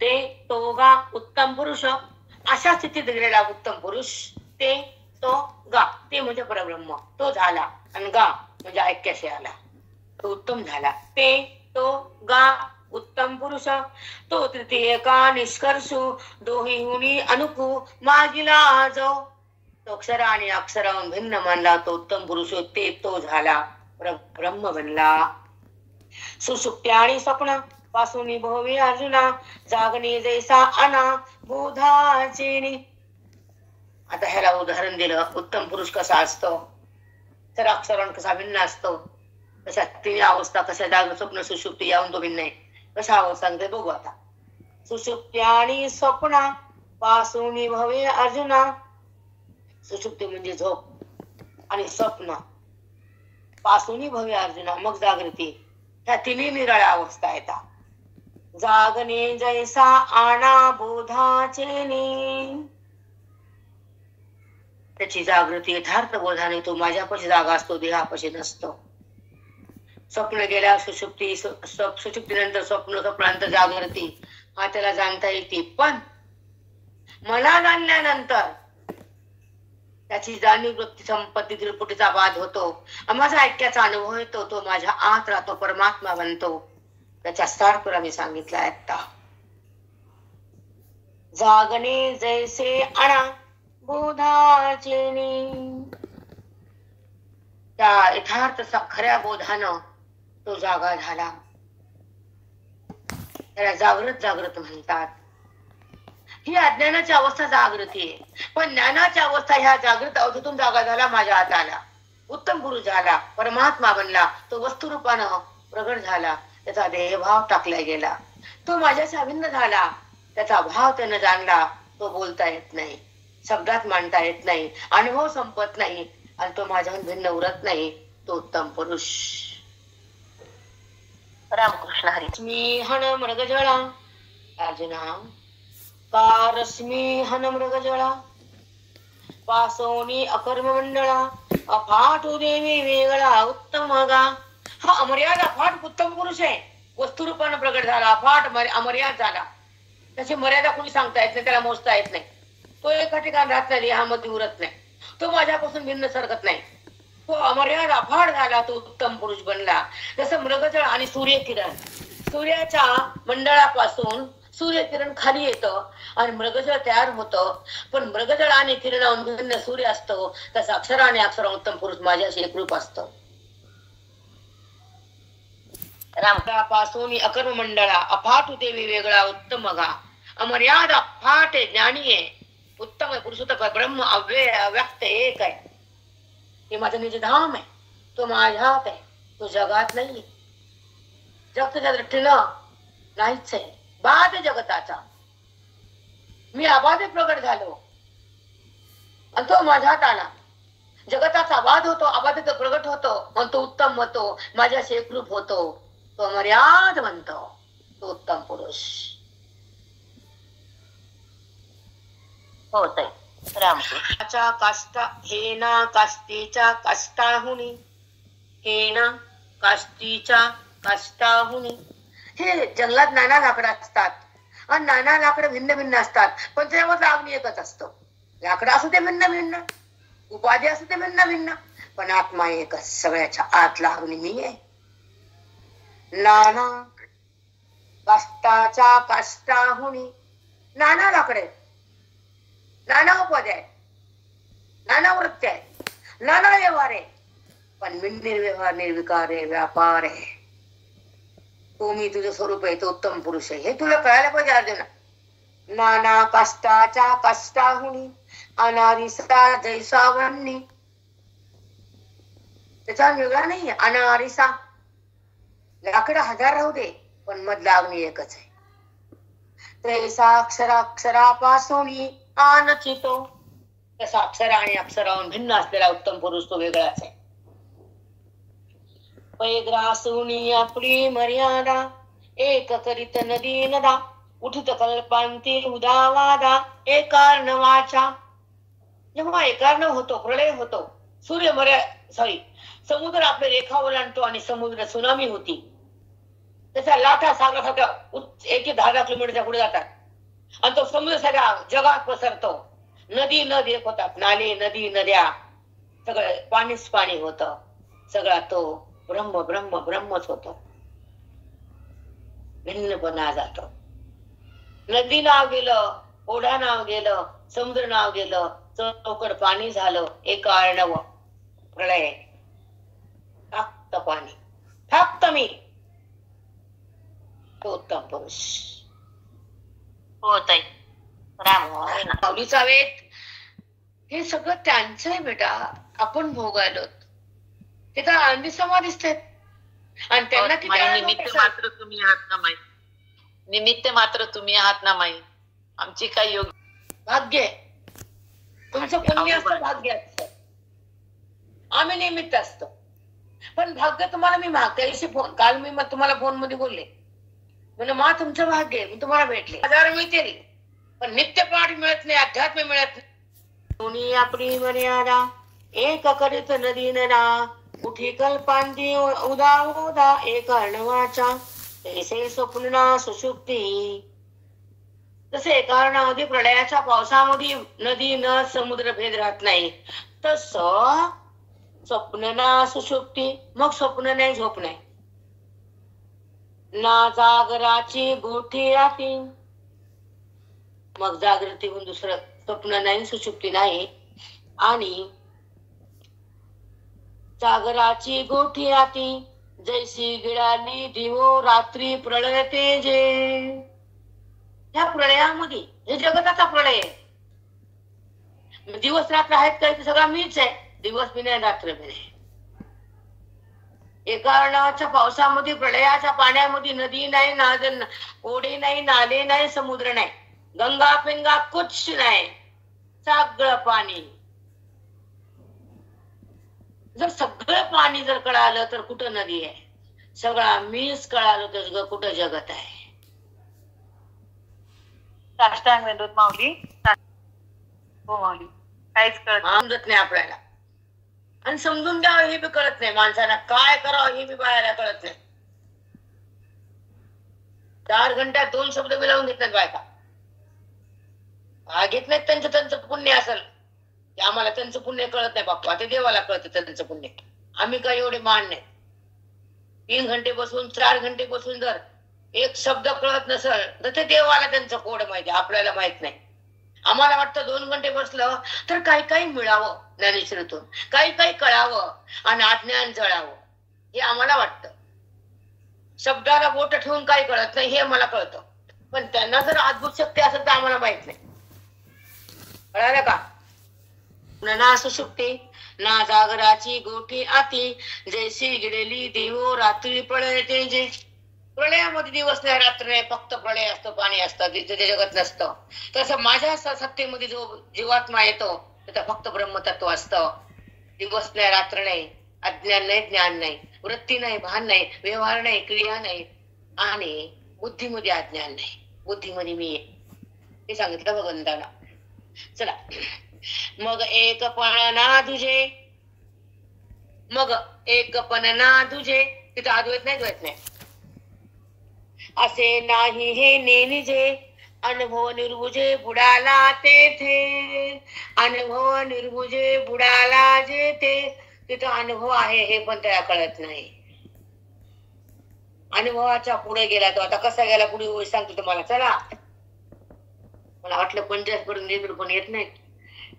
ते तो गा उत्तम पुरुष, अशा स्थितीत गेलेला उत्तम पुरुष. ते तो गा ते म्हणजे परब्रह्म, तो झाला आणि गा म्हणजे ऐक्याशी आला, तो उत्तम झाला. ते तो गा उत्तम पुरुष तो तृतीय का निष्कर्षू दोही हुनी अनुकू मागिला जो. तो अक्षर आणि अक्षराहून भिन्न मानला तो उत्तम पुरुष. ते तो झाला ब्रह्म बनला. सुषुप्ती आणि स्वप्न पासून भोवी अर्जुना जागणे जैसा अना बोधाचेनी. आता ह्याला उदाहरण दिलं. उत्तम पुरुष कसा असतो तर अक्षरान कसा भिन्न असतो, कशा तिन्ही अवस्था कशा जागृत स्वप्न सुषुप्ती याहून तो भिन्न आहे. कशा अवस्था ते बघू आता. सुषुप्ती आणि स्वप्न पासून भवे अर्जुना. सुषुप्ती म्हणजे झोप आणि स्वप्न पासून भवे अर्जुना मग जागृती. ह्या तिन्ही निराळ्या अवस्था येतात. जागणे जैसा आना बोधाचेनी. त्याची जागृती यथार्थ बोधाने तो माझ्यापाशी जागा असतो, देहापाशी नसतो. स्वप्न गेल्या सुषुप्तीनंतर स्वप्न, स्वप्नानंतर जागृती हा त्याला जाणता येते. पण मला जाणल्यानंतर त्याची जाणीव वृत्ती संपत्ती त्रिपुटीचा वाद होतो. माझा ऐक्याचा अनुभव येतो. तो माझ्या आत राहतो, परमात्मा बनतो. त्याच्या सार तुला मी सांगितलं आता. जागणे जैसे आणा बोधाचेनी. त्या यथार्थ खऱ्या बोधानं तो जागा झाला. त्याला जागृत म्हणतात. ही अज्ञानाची अवस्था जागृती आहे. पण ज्ञानाची अवस्था ह्या जागृत अवस्थेतून जागा झाला, माझ्या हात आला, उत्तम पुरुष झाला, परमात्मा बनला. तो वस्तुरूपानं प्रगट झाला. त्याचा देहभाव टाकला गेला. तो माझ्याशी अभिन्न झाला. त्याचा भाव त्यानं जाणला. तो बोलता येत नाही, शब्दात मांडता येत नाही, अनुभव संपत नाही आणि तो माझ्याहून भिन्न उरत नाही. तो उत्तम पुरुष. रामकृष्ण हरी. मी हन मृगजळा अर्जुना का रश्मी हन मृगजळा पासोनी अकर्म मंडळा अफाटू देवी वेगळा उत्तम गा. हा अमर्याद अफाट उत्तम पुरुष आहे. वस्तुरूपानं प्रगट झाला, अफाट अमर्याद झाला. त्याची मर्यादा कोणी सांगता येत नाही, त्याला मोजता येत नाही. तो एका ठिकाणी राहत नाही, देहामध्ये उरत नाही. तो माझ्यापासून भिन्न सरकत नाही. तो अमर्याद अफाट झाला. तो उत्तम पुरुष बनला. जसं मृगजळ आणि सूर्यकिरण, सूर्याच्या मंडळापासून सूर्यकिरण खाली येतं आणि मृगजळ तयार होतं. पण मृगजळ आणि किरणाहून भिन्न सूर्य असतो. तसं अक्षर आणि अक्षर उत्तम पुरुष माझ्याशी एकरूप असतो. रामपासून अकर्म मंडळा अफाट देवी वेगळा उत्तम गा. अमर्याद अफाट ज्ञानी आहे, उत्तम आहे, पुरुषोत्तम ब्रह्म अव्यय अव्यक्त एक आहे. हे माझं निज धाम आहे. तो माझ्यात आहे, तो जगात नाही. जग तुझ्या दृष्टीनं नाहीच आहे. बाद जगताचा मी अबाधे प्रगट झालो आणि तो माझ्यात आला. जगताचा वाद होतो, अबाधित प्रगट होतो आणि तो उत्तम होतो, माझ्याशी एकरूप होतो. तो अमर्याद म्हणतो. तो उत्तम पुरुष होत आहे. रामकृष्णाच्या काष्टा हे ना काष्टीच्या काष्टाहुनी, हे ना काष्टीच्या काष्टाहुनी. हे जंगलात नाना लाकडं असतात आणि नाना लाकडं भिन्न भिन्न असतात, पण त्यामध्ये अग्नी एकच असतो. लाकडं असू ते भिन्न भिन्न, उपाधी असू ते भिन्न भिन्न, पण आत्मा एकच. सगळ्याच्या आतला अग्नी मी आहे. नाना काष्टाच्या काष्टाहुनी. नाना लाकडे, नाना उपाधी आहे, नाना वृत्ती आहे, नाना व्यवहार आहे, पण मी निर्व्यवहार निर्विकार आहे, व्यापार आहे. तो मी तुझं स्वरूप आहे. तो उत्तम पुरुष आहे. हे तुला कळायला पाहिजे अर्जुना. नाना काष्टाच्या काष्टाहुनी अनारिसा जैसा वन्नी. त्याचा वेगळा नाही अनारिसा. लाकडं हजार राहू दे, पण मधला अग्नी एकच आहे. तैसा अक्षराक्षरापासून आनचितो. तसा अक्षरा आणि अक्षराहून भिन्न असलेला उत्तम पुरुष तो वेगळाच आहे. पैग्रासूनी आपली मर्यादा, एक करीत नदी नदा, उठित कल्पांती उदावादा, एकार्ण वाचा. जेव्हा एकार्ण होतो, प्रलय होतो, समुद्र आपले रेखा ओलांडतो आणि समुद्र सुनामी होती, त्याच्या लाटा सागरासारख्या एक 10 किलोमीटरच्या पुढे जातात आणि तो समुद्र सगळ्या जगात पसरतो. नदी नद एक होतात, नाले नदी नद्या सगळं पाणीच पाणी होत. सगळा तो ब्रह्म ब्रह्म ब्रह्मच होतो. भिन्नपणा जातो. नदी नाव गेलं, ओढा नाव गेलं, समुद्र नाव गेलं, चौकड पाणी झालं. एक अर्णव प्रलय, फक्त पाणी, फक्त मी, तो उत्तम पुरुष. हो ताई, राम माऊलीचा वेद हे सगळं त्यांचं आहे बेटा. आपण भोगायलो ते तर आनंदी समाधीच आहेत. आणि त्यांना किती निमित्त मात्र तुम्ही आहात ना माई, निमित्त मात्र तुम्ही आहात ना माई. आमची काय योग भाग्य, तुमचं पुण्य असतं, भाग्य असतं. आम्ही निमित्त असतो. पण भाग्य तुम्हाला मी मागच्या दिवशी काल मी तुम्हाला फोन मध्ये बोलले, म्हणजे मा तुमचं भाग्य मी तुम्हाला भेटले. 1000 मिळतील, पण नित्यपाठ मिळत नाही, अध्यात्म मिळत नाही. दोन्ही आपली मर्यादा, एक करीत नदी नदा, उठी कल्पांती उदा उदा, एक अर्णवाचा. तैसे स्वप्ना सुषुप्ती. तसे कारणामध्ये प्रलयाच्या पावसामध्ये नदी न समुद्र भेद राहत नाही, तस स्वप्न ना सुषुप्ती. मग स्वप्न नाही, झोप नाही. ना जागराची गोठी राहती, मग जागृती होऊन दुसरं स्वप्न नाही, सुषुप्ती नाही. आणि जागराची गोठी राहती, जैसी गिळाली दिवो रात्री प्रळयते जे. ह्या प्रळयामध्ये, हे जगताचा प्रळय आहे. दिवस रात्र आहेत काय, सगळा मीच आहे. दिवस बी नाही, रात्र बी नाही. एका पावसामध्ये, प्रलयाच्या पाण्यामध्ये नदी नाही, ओढे नाही, नाले नाही, समुद्र नाही, गंगा पिंगा कुछ नाही, सगळं पाणी. जर सगळं पाणी जर कळालं तर कुठं नदी आहे, सगळा मीच कळालं तर कुठं जगत आहे. साष्टांग वेदोत माऊली. हो माऊली, काहीच कळत समजत नाही आपल्याला. आणि समजून घ्यावं हे बी कळत नाही माणसाला, काय करावं हे बी बाहेर कळत नाही. 4 घंट्यात 2 शब्द बी लावून घेत नाहीत बायका. घेत नाहीत, त्यांचं पुण्य असेल. आम्हाला त्यांचं पुण्य कळत नाही बाप्पा, ते देवाला कळतं त्यांचं पुण्य. आम्ही काय एवढे मान नाही. 3 घंटे बसून 4 घंटे बसून जर एक शब्द कळत नसेल तर ते देवाला त्यांचं कोड माहिती, आपल्याला माहित नाही. आम्हाला वाटतं 2 घंटे बसलं तर काही मिळावं ज्ञानेश्वरीतून, काही कळावं आणि अज्ञान जळावं, हे आम्हाला वाटतं. शब्दाला बोट ठेवून काही कळत नाही हे मला कळतं, पण त्यांना जर अद्भुत शक्ती असेल तर आम्हाला माहित नाही. कळालं का? ना सुषुप्ती, ना जागराची गोठी आती, जैसी गिळली दिवो रात्री प्रळयते जे. प्रलयामध्ये दिवस नाही, रात्र नाही, फक्त प्रलय असतो, पाणी असतं, तिथे जगत नसतं. तसं माझ्या सत्तेमध्ये जो जीवात्मा येतो तिथं फक्त ब्रह्मतत्व असतं. दिवस नाही, रात्र नाही, अज्ञान नाही, ज्ञान नाही, वृत्ती नाही, भान नाही, व्यवहार नाही, क्रिया नाही, आणि बुद्धीमध्ये अज्ञान नाही, बुद्धीमध्ये मी हे सांगितलं भगवंताला. चला, मग एकपण ना तुझे, मग एकपण ना तुझे, तिथं अद्वैत नाही, द्वैत नाही. असे नाही हे नेनिजे, अनुभव निर्भुजे बुडाला तेथे, अनुभव निर्भुजे बुडाला जेथे. तिथं अनुभव आहे हे पण त्याला कळत नाही. अनुभवाच्या पुढे गेला तो. आता कसा गेला पुढे सांगतो तुम्हाला. चला, मला वाटलं 50 पर्यंत पण येत नाही.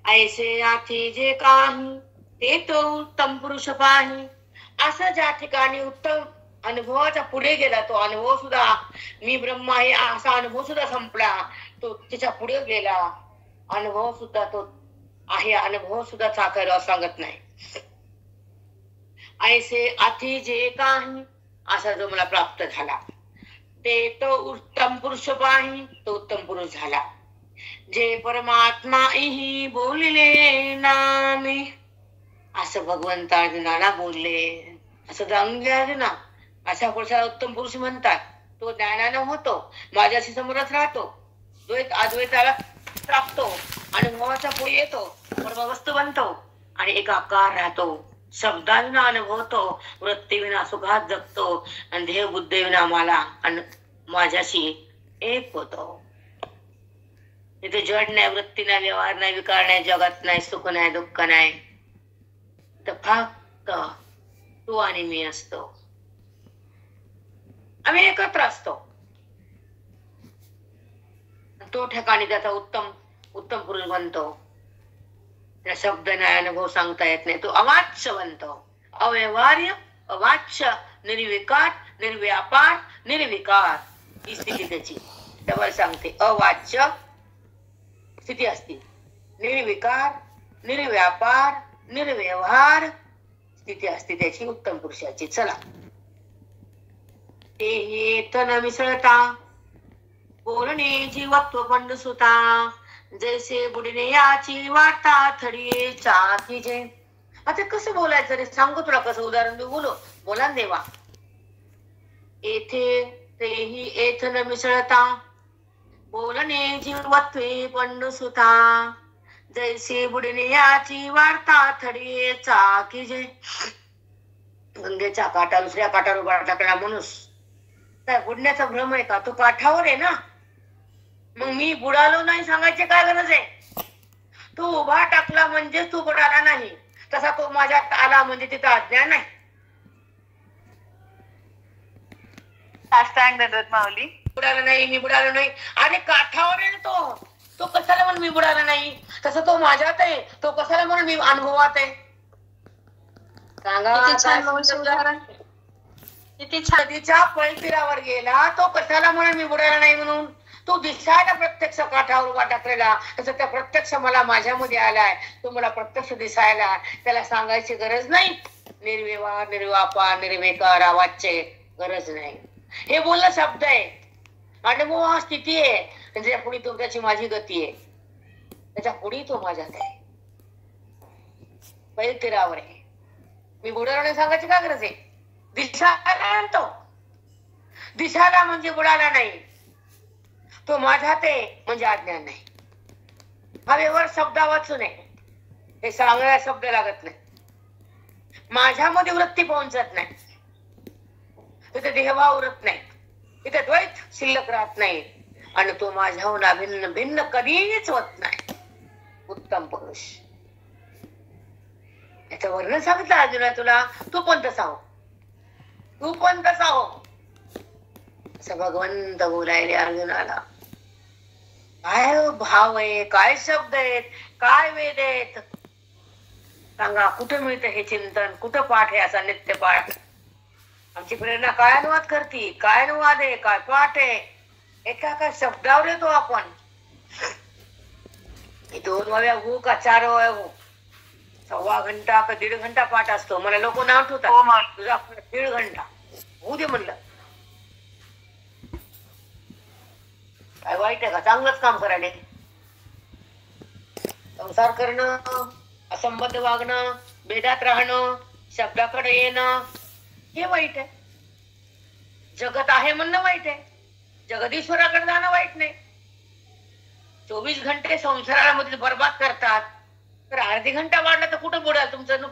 ऐसे आठी जे काही ते तो उत्तम पुरुष पाही. असं ज्या ठिकाणी उत्तम अनुभवाच्या पुढे गेला तो अनुभव सुद्धा, मी ब्रह्म आहे असा अनुभव सुद्धा संपला, तो त्याच्या पुढे गेला. अनुभव सुद्धा तो आहे, अनुभव सुद्धा चाकायला सांगत नाही. ऐसे आठी जे काही असा जो मला प्राप्त झाला ते तो उत्तम पुरुष पाही, तो उत्तम पुरुष झाला. जे परमात्मा ही बोलले नामे, असं भगवंत अर्जुनाला बोलले. असं जाणून घ्या ना, अशा पुरुषाला उत्तम पुरुष म्हणतात. तो ज्ञानानं होतो, माझ्याशी समोरच राहतो, द्वैत अद्वैताला प्राप्तो, अनुभवाचा पोय येतो, परमवस्तू बनतो आणि एकाकार राहतो, शब्दांना अनुभवतो, वृत्तीविना सुखात जगतो आणि देह बुद्धीविना मला आणि माझ्याशी एक होतो. तिथे जड नाही, वृत्ती नाही, व्यवहार नाही, विकार नाही, जगत नाही, सुख नाही, दुःख नाही, तर फक्त तू आणि मी असतो. आम्ही एकत्र असतो. तो ठिकाणी त्याचा उत्तम उत्तम पुरुष बनतो. त्या शब्द नाही, अनुभव सांगता येत नाही, तो अवाच्य बनतो. अव्यवहार्य, अवाच्य, निर्विकार, निर्व्यापार, निर्विकार ही स्थिती त्याची. डबल सांगते, अवाच्य स्थिती असते, निर्विकार, निर्व्यापार, निर्व्यवहार स्थिती असते त्याची उत्तम पुरुषाची. चला, ते येत न मिसळता बोलणे जीवत्व पंड सुता, जैसे बुडणे याची वार्ता थडी चाकी जे. आता कसं बोलायचं रे, सांगू तुला कसं उदाहरण देऊ. बोला देवा. येथे तेही येथ न मिसळता बोलणे जीवत्वे पंड सुता, जैसे बुडणे याची वार्ता थडी चाकी जे. गंगेच्या काठा दुसऱ्या काठावर उभा टाकला माणूस, काय बुडण्याचा भ्रम आहे का? तो काठावर आहे ना, मग मी बुडालो नाही सांगायची काय गरज आहे? तू उभा टाकला म्हणजे तू बुडाला नाही, तसा तो माझ्यात आला म्हणजे तिथं अज्ञान आहे. माऊली, बुडाला नाही, मी बुडालो नाही. अरे काठावर आहे ना तो कशाला म्हणून मी बुडाला नाही? तसं तो माझ्यात आहे, तो कशाला म्हणून मी अनुभवात आहे? सांगा. नदीच्या पळतीरावर गेला, तो कशाला म्हणून मी बुडाला नाही म्हणून? तो दिसायला प्रत्यक्ष काठावर उभा टाकलेला, तसं त्या प्रत्यक्ष मला माझ्यामध्ये आलाय, तो मला प्रत्यक्ष दिसायला, त्याला सांगायची गरज नाही. निर्व्यवहार, निर्व्यापार, निर्विकार, अवाच्य गरज नाही. हे बोलणं शब्द आहे. अनुभव हा स्थिती आहे. त्याच्या पुढे तो त्याची माझी गती आहे, त्याच्या पुढे तो माझ्यात आहे, पळतीरावर आहे. मी बुडाला नाही सांगायची काय गरज आहे? दिसायला तो दिसायला म्हणजे बुडाला नाही, तो माझ्यात आहे म्हणजे अज्ञान नाही. हा व्यवहार शब्दा वाचू नये, हे सांगायला शब्द लागत नाही. माझ्यामध्ये वृत्ती पोहोचत नाही, तिथे देहभाव उरत नाही, तिथे द्वैत शिल्लक राहत नाही आणि तो माझ्याहून भिन्न भिन्न कधीच होत नाही. उत्तम पुरुष याचं वर्णन सांगितलं अर्जुना तुला. तू पण तसा हो, तू पण तसा हो, असं भगवंत बोलायले अर्जुनाला. काय भाव आहे, काय शब्द आहेत, काय वेद आहेत सांगा. कुठं मिळतं हे चिंतन, कुठं पाठ आहे असा नित्य पाठ? आमची प्रेरणा काय अनुवाद करती, काय अनुवाद आहे, काय पाठ आहे? एका एका शब्दावर येतो आपण. 2 वाव्या हो का 4 वाव्या हो, 1.25 घंटा का 1.5 घंटा पाठ असतो. मला लोक नाव ठेवतात, तुझा 1.5 घंटा होऊ दे म्हणलं. काय वाईट आहे का? चांगलंच काम करायला. संसार करणं, असंबद्ध वागणं, भेदात राहणं, शब्दाकडे येणं हे वाईट आहे. जगत आहे म्हणणं वाईट आहे, जगदीश्वराकडे जाणं वाईट नाही. 24 घंटे संसाराला मध्ये बर्बाद करतात, तर अर्धी घंटा वाढला तर कुठं बुडाल तुमचं?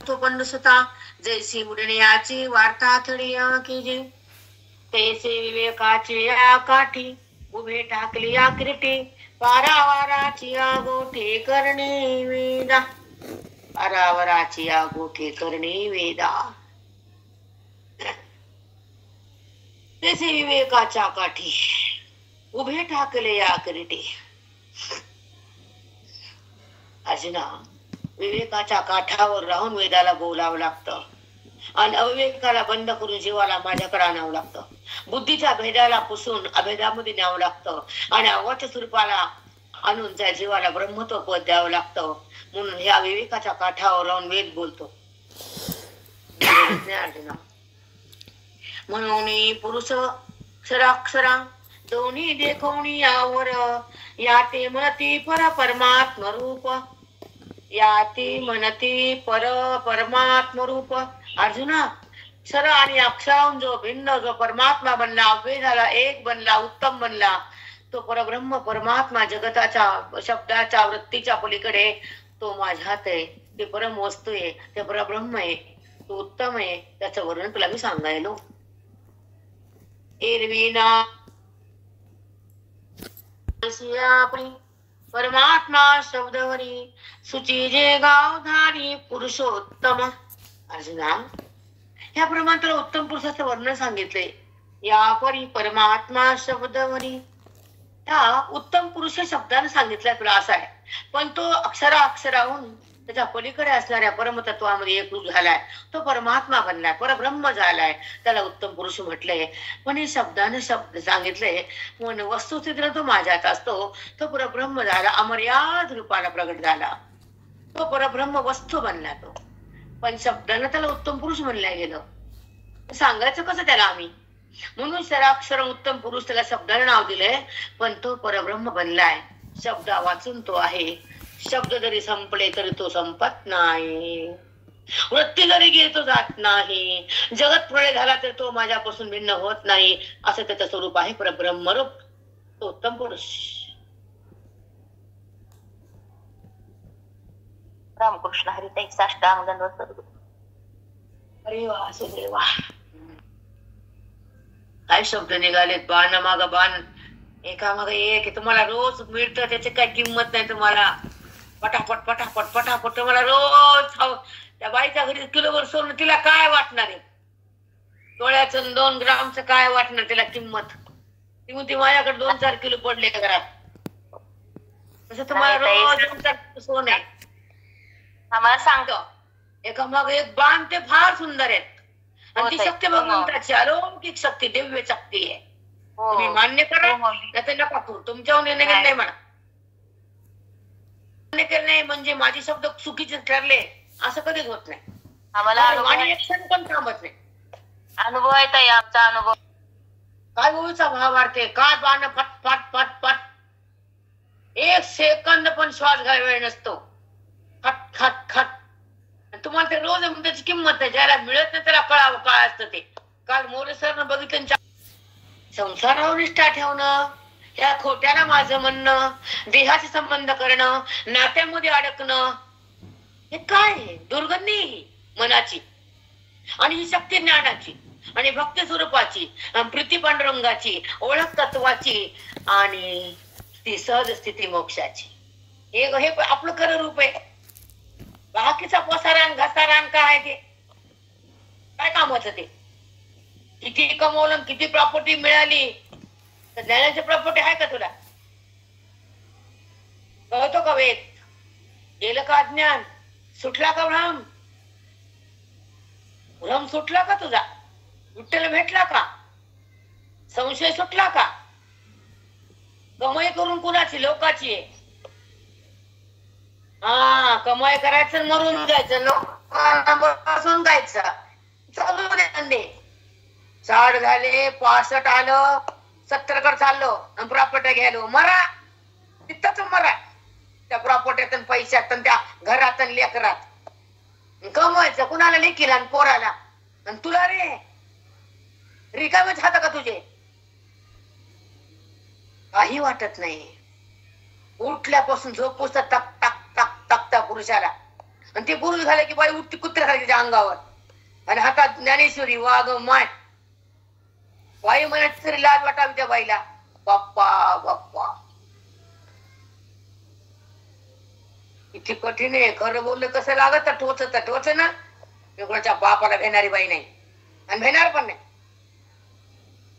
तो पण सुता जैसी बुडण्याची वार्ता थडी की, तैसे विवेकाची या काठी उभे टाकली आकृती, पारावाराची गोठे करणे वेदा, पारावाराची गोठे करणे वेदा. तैसे विवेकाच्या काठी उभे टाकले आकृती. अर्जुना, विवेकाच्या काठावर राहून वेदाला बोलावं लागतं आणि अविवेकाला बंद करून जीवाला माझ्याकडे आणावं लागतं. बुद्धीच्या भेदाला पुसून अभेदामध्ये न्यावं लागतं आणि अवाच्य स्वरूपाला आणून त्या जीवाला ब्रह्मत्व पद द्यावं लागतं. म्हणून ह्या विवेकाच्या काठावर राहून वेद बोलतो. गरज नाही अर्जुना. म्हणून पुरुष क्षराक्षरा दोन्ही देखोनी यावर या ते म्हणती परमात्म रूप, या ते म्हणती परमात्म रूप. अर्जुना, क्षर आणि अक्षराहून जो भिन्न, जो परमात्मा बनला, अव्यय झाला, एक बनला, उत्तम बनला, तो परब्रह्म परमात्मा जगताच्या शब्दाच्या वृत्तीच्या पलीकडे तो माझ्यात आहे. ते परम वस्तू आहे, ते परब्रह्म आहे, तो उत्तम आहे. त्याचं वर्णन तुला मी सांगायलो. एरवीना परमात्मा शब्दवरी सुची जे गावधारी पुरुषोत्तम. अर्जुना, या प्रमाणे उत्तम पुरुषाचं वर्णन सांगितलंय. या परी परमात्मा शब्दवरी, त्या उत्तम पुरुष शब्दाने सांगितलाय तुला असा आहे. पण तो अक्षराहून त्याच्या पलीकडे असणाऱ्या परमतत्वामध्ये एकरूप झालाय, तो परमात्मा बनलाय, परब्रह्म झालाय, त्याला उत्तम पुरुष म्हटलंय. पण हे शब्दाने शब्द सांगितलंय. म्हणून वस्तुस्थितीने तो माझ्यात असतो, तो परब्रह्म झाला, अमर्याद रूपाला प्रगट झाला, तो परब्रह्म वस्तू बनला तो. पण शब्दानं त्याला उत्तम पुरुष म्हणलं गेलं. सांगायचं कसं त्याला आम्ही? म्हणून शराक्षर उत्तम पुरुष त्याला शब्दाने नाव दिलंय. पण तो परब्रह्म बनलाय, शब्दा वाचून तो आहे. शब्द जरी संपले तरी तो संपत नाही, वृत्ती जरी गेली तो जात नाही, जगत प्रलय झाला तर तो माझ्यापासून भिन्न होत नाही. असं त्याचं स्वरूप आहे, परब्रह्मरूप, तो उत्तम पुरुष. रामकृष्ण हरी. ताई साष्टांग दंडवत सद्गुरू. अरे वा सुदेवा, काय शब्द निघालेत, बाण माग बाण, एका माग एक. तुम्हाला रोज मिळतं, त्याची काय किंमत नाही तुम्हाला. पटापट पटापट पटापट तुम्हाला रोज त्या बाईच्या घरी किलोभर सोनं, तिला काय वाटणार आहे? तोळ्याचं 2 ग्रामचं काय वाटणार तिला किंमत? ती म्हणते माझ्याकडे 2-4 किलो पडले घरात. तसं तुम्हाला रोज 2-4 किलो सोनं आहे. आम्हाला सांगतो, एका माग एक बाण, ते फार सुंदर आहेत. आणि ती शक्ती भगवंताची अलौकिक शक्ती, दिव्य शक्ती आहे. तुम्ही मान्य करा, त्याचं नका करू. तुमच्यावर निर्णय नाही म्हणा. नाही म्हणजे माझे शब्द चुकीचे ठरले असं कधीच होत नाही. आम्हाला आणि क्षण पण थांबत नाही. अनुभव आहे ताई, आमचा अनुभव. काय गोळीचा भाव वाढते, काय बाण फट फट फट फट, 1 सेकंद पण श्वास घ्यायला वेळ नसतो. खट खट खट. तुम्हाला ते रोज त्याची किंमत नाही. ज्याला मिळत नाही त्याला कळावं काय असतं ते. काल मोरे सरनं बघितलं, संसारावर निष्ठा ठेवणं, या खोट्याला माझं म्हणणं, देहाचे संबंध करणं, नात्यामध्ये अडकणं, हे काय? दुर्गंधी मनाची. आणि ही शक्ती ज्ञानाची आणि भक्ती स्वरूपाची, प्रीती पांडुरंगाची, ओळख तत्वाची आणि ती सहज स्थिती मोक्षाची. हे आपलं खरं रूप आहे. बाकीचा पसारान घसारान काय ते काय कामाचं? ते किती कमवलं, किती प्रॉपर्टी मिळाली, तर ज्ञानाची प्रॉपर्टी आहे का तुला? कळतो का वेद? गेलं का अज्ञान? सुटला का भ्रम? भ्रम सुटला का तुझा? विठ्ठल भेटला का? संशय सुटला का? कमाई करून कुणाची? लोकाची आहे. हा, कमाई करायचं, मरून जायचं, लोकांपासून जायचं. चालू दे. 60 झाले, 65 आलं, 70 कडे चाललो आणि प्रॉपर्टी घ्यायलो. मरा तिथंच मरा, त्या प्रॉपर्टीत, पैशात, त्या घरात, लेकरात. कमवायचं कुणाला? लेकीला आणि पोराला. आणि तुला रे रिकामेच हात का तुझे? काही वाटत नाही. उठल्यापासून झोपूस तर टक टक टक टक त्या पुरुषाला. आणि ते पुरुष झाले की बाई उठती कुत्रे खाली त्याच्या अंगावर. आणि हातात ज्ञानेश्वरी, वाघ, माय. बाई म्हणायची तरी लाज वाटावी त्या बाईला. बाप्पा बाप्पा, किती कठीण आहे. खरं बोललं कसं लागत? टोच ना. वेगळ्याच्या बापाला भेणारी बाई नाही आणि भेणार पण नाही.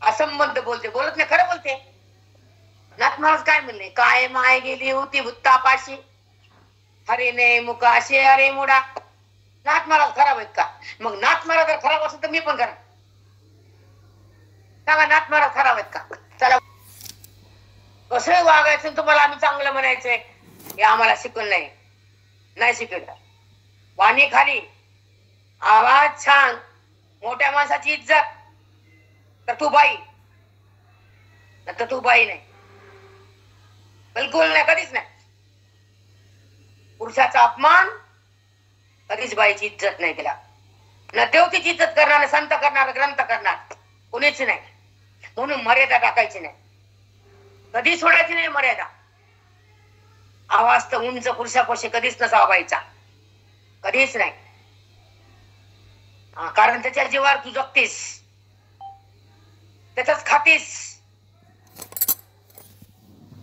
असंबद्ध बोलते, बोलत नाही, खरं बोलते. नाथ महाराज काय म्हणले? काय माय गेली होती भुत्तापाशी, हरे ने मुकाशे अरे मुडा. नाथ महाराज खराब आहेत का? मग नाथ महाराज जर खराब असेल तर मी पण खराब. सांगा, नाथ महाराज खराब आहेत का? चला, कसं वागायचं तुम्हाला आम्ही चांगलं म्हणायचंय हे आम्हाला शिकवलं नाही शिकवलं. पाणी खाली आवाज छान, मोठ्या माणसाची इज्जत, तर तू बाई, तर तू बाई नाही, बिलकुल नाही, कधीच नाही. पुरुषाचा अपमान कधीच बाईची इज्जत नाही केला. न देवतीची इज्जत करणार, संत करणार, ग्रंथ करणार कोणीच नाही. म्हणून मर्यादा टाकायची नाही, कधी सोडायची नाही मर्यादा. आवाज तर उंच पुरुषापाशी कधीच नसावा बाईचा, कधीच नाही. कारण त्याच्या जीवावर तू जगतीस, त्याच्याच खातीस.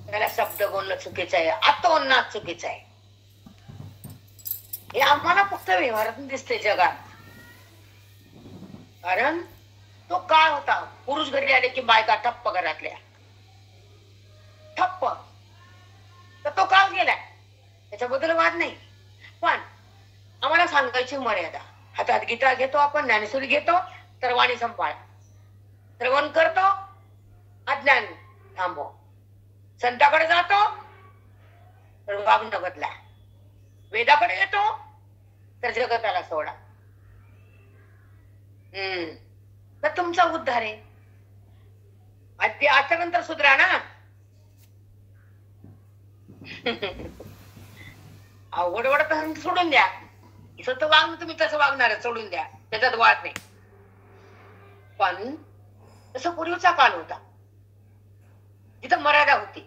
त्याला शब्द बोलणं चुकीचं आहे, आत्मोन्नाद चुकीचं आहे. हे आम्हाला फक्त व्यवहारातून दिसते जगात. कारण तो काळ होता, पुरुष घरी आले की बायका ठप्प घरातल्या, ठप्प. तर तो काळ गेलाय, त्याच्याबद्दल वाद नाही. पण आम्हाला सांगायची मर्यादा. हातात गीता घेतो आपण, ज्ञानेश्वरी घेतो तर वाणी संभाळ, श्रवण करतो अज्ञान थांबव, संताकडे जातो तर वागणं बदला, वेदाकडे येतो तर जगताला सोडा. तर तुमचा उद्धार आहे. आजच्यानंतर सुधरा ना. अवघड वडत सोडून द्या. स्वतः वागणं तुम्ही तसं वागणार, सोडून द्या, त्याच्यात वाद नाही. पण तसं पूर्वीचा काळ होता, जिथं मर्यादा होती,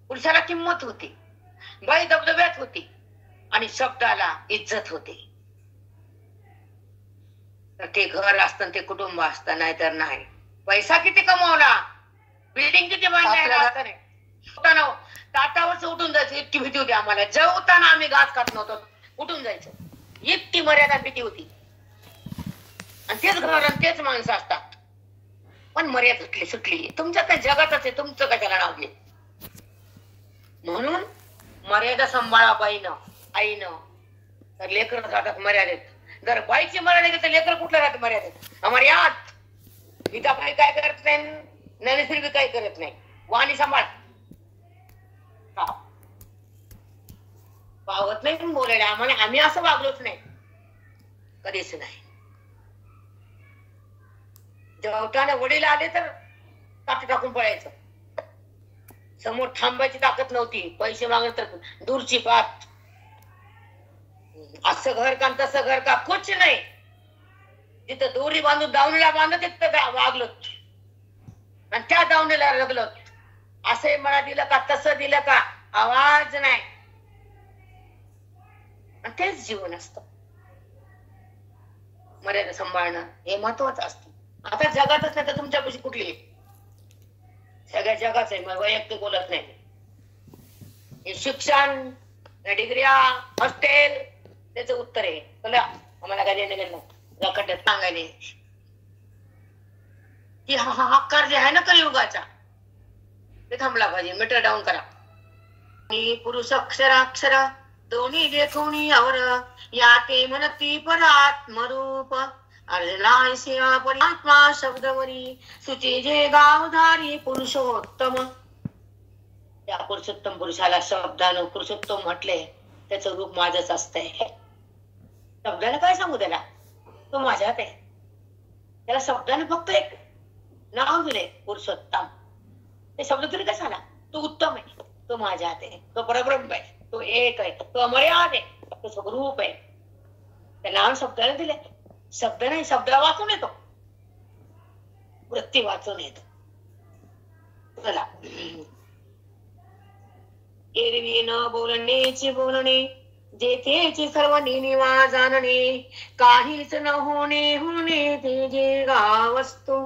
पुरुषाला किंमत होती, बाई दबदब्यात होती आणि शब्दाला इज्जत होती. तर ते घर असतं, ते कुटुंब असतं, नाहीतर नाही. पैसा किती कमवला, बिल्डिंग किती बांधल्या, ताटावरच उठून जायचं इतकी भीती होती आम्हाला. जेवताना आम्ही घास खात नव्हतो, उठून जायचं, इतकी मर्यादा भीती होती. आणि तेच घर आणि तेच माणसं असतात. पण मर्यादा सुटली. तुमच्या त्या जगातच आहे, तुमचं कशाला नाव घे. म्हणून मर्यादा सांभाळा बाईनं, आईनं. तर लेकर राहतात मर्यादेत. जर बाईची मर्यादा घेत तर लेकर कुठलं राहत मर्यादेत. मर्याद गीता बाई काय करत नाही, ज्ञानेश्वरी काही करत नाही. वाणी सांभाळ, पावत नाही पण बोलायला आम्हाला. आम्ही असं वागलोच नाही, कधीच नाही. जेवताना वडील आले तर ताट टाकून पळायचं, समोर थांबायची ताकद नव्हती. पैसे मागले तर दूरची बात. असं घर का तसं घर का, कुछ नाही. जिथं दोरी बांधून दावणीला बांधत तिथं वागलो आणि त्या दावणीला रगलो. असं मला दिलं का, तसं दिलं का, आवाज नाही. आणि तेच जीवन असतं. मर्यादा सांभाळणं हे महत्वाचं असतं. आता जगातच नाही तर तुमच्यापाशी कुठली, सगळ्या जगाच आहे. मग वैयक्तिक बोलत नाही. हे शिक्षण, डिग्र्या, हॉस्टेल, त्याचं उत्तर आहे. तुला आम्हाला काय देणं गेलं नाही सांगायला की हा कार्य आहे ना कलियुगाचा, ते थांबला पाहिजे. मीटर डाऊन करा. पुरुष अक्षर दोन्ही देखोनी और या ते म्हणती परात्मरूप अर्जनायसिया परात्मा शब्दवरी सुचे जे गावधारी पुरुषोत्तम. त्या पुरुषोत्तम पुरुषाला शब्दानं पुरुषोत्तम म्हटले, त्याचं रूप माझंच असतंय. शब्दाने काय सांगू त्याला, तो माझ्यात आहे. त्याला शब्दाने फक्त एक नाव दिले पुरुषोत्तम. ते शब्द तरी कशाला, तो उत्तम आहे, तो माझ्यात आहे, तो परब्रह्म आहे, तो एक आहे, तो अमर्याद आहे, तो स्वरूप आहे. त्या नाव शब्दाने दिले. शब्द नाही, शब्दाला वाचून येतो, वृत्ती वाचून येतो. चला, एरवी न बोलणेची बोलणे, जेथेची सर्व निनिवा जाणणे, काहीच न होणे होणे ते जे गाव असतो.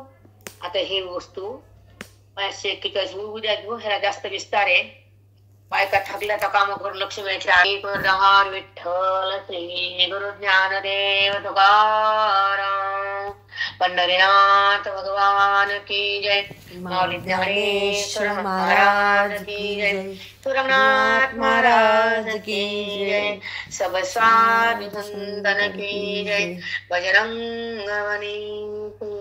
आता हे वस्तू 541 उद्या घेऊ, ह्याला जास्त विस्तार आहे. बायका थकल्या तर काम करून लक्ष्मीच्या विठ्ठल श्री गुरु ज्ञानदेव तुकाराम पंढरीनाथ भगवान की जय. माऊली ज्ञानेश्वर महाराज की जय. तुरंगनाथ महाराज की जय. सब साधु संतन की जय. बजरंग बली.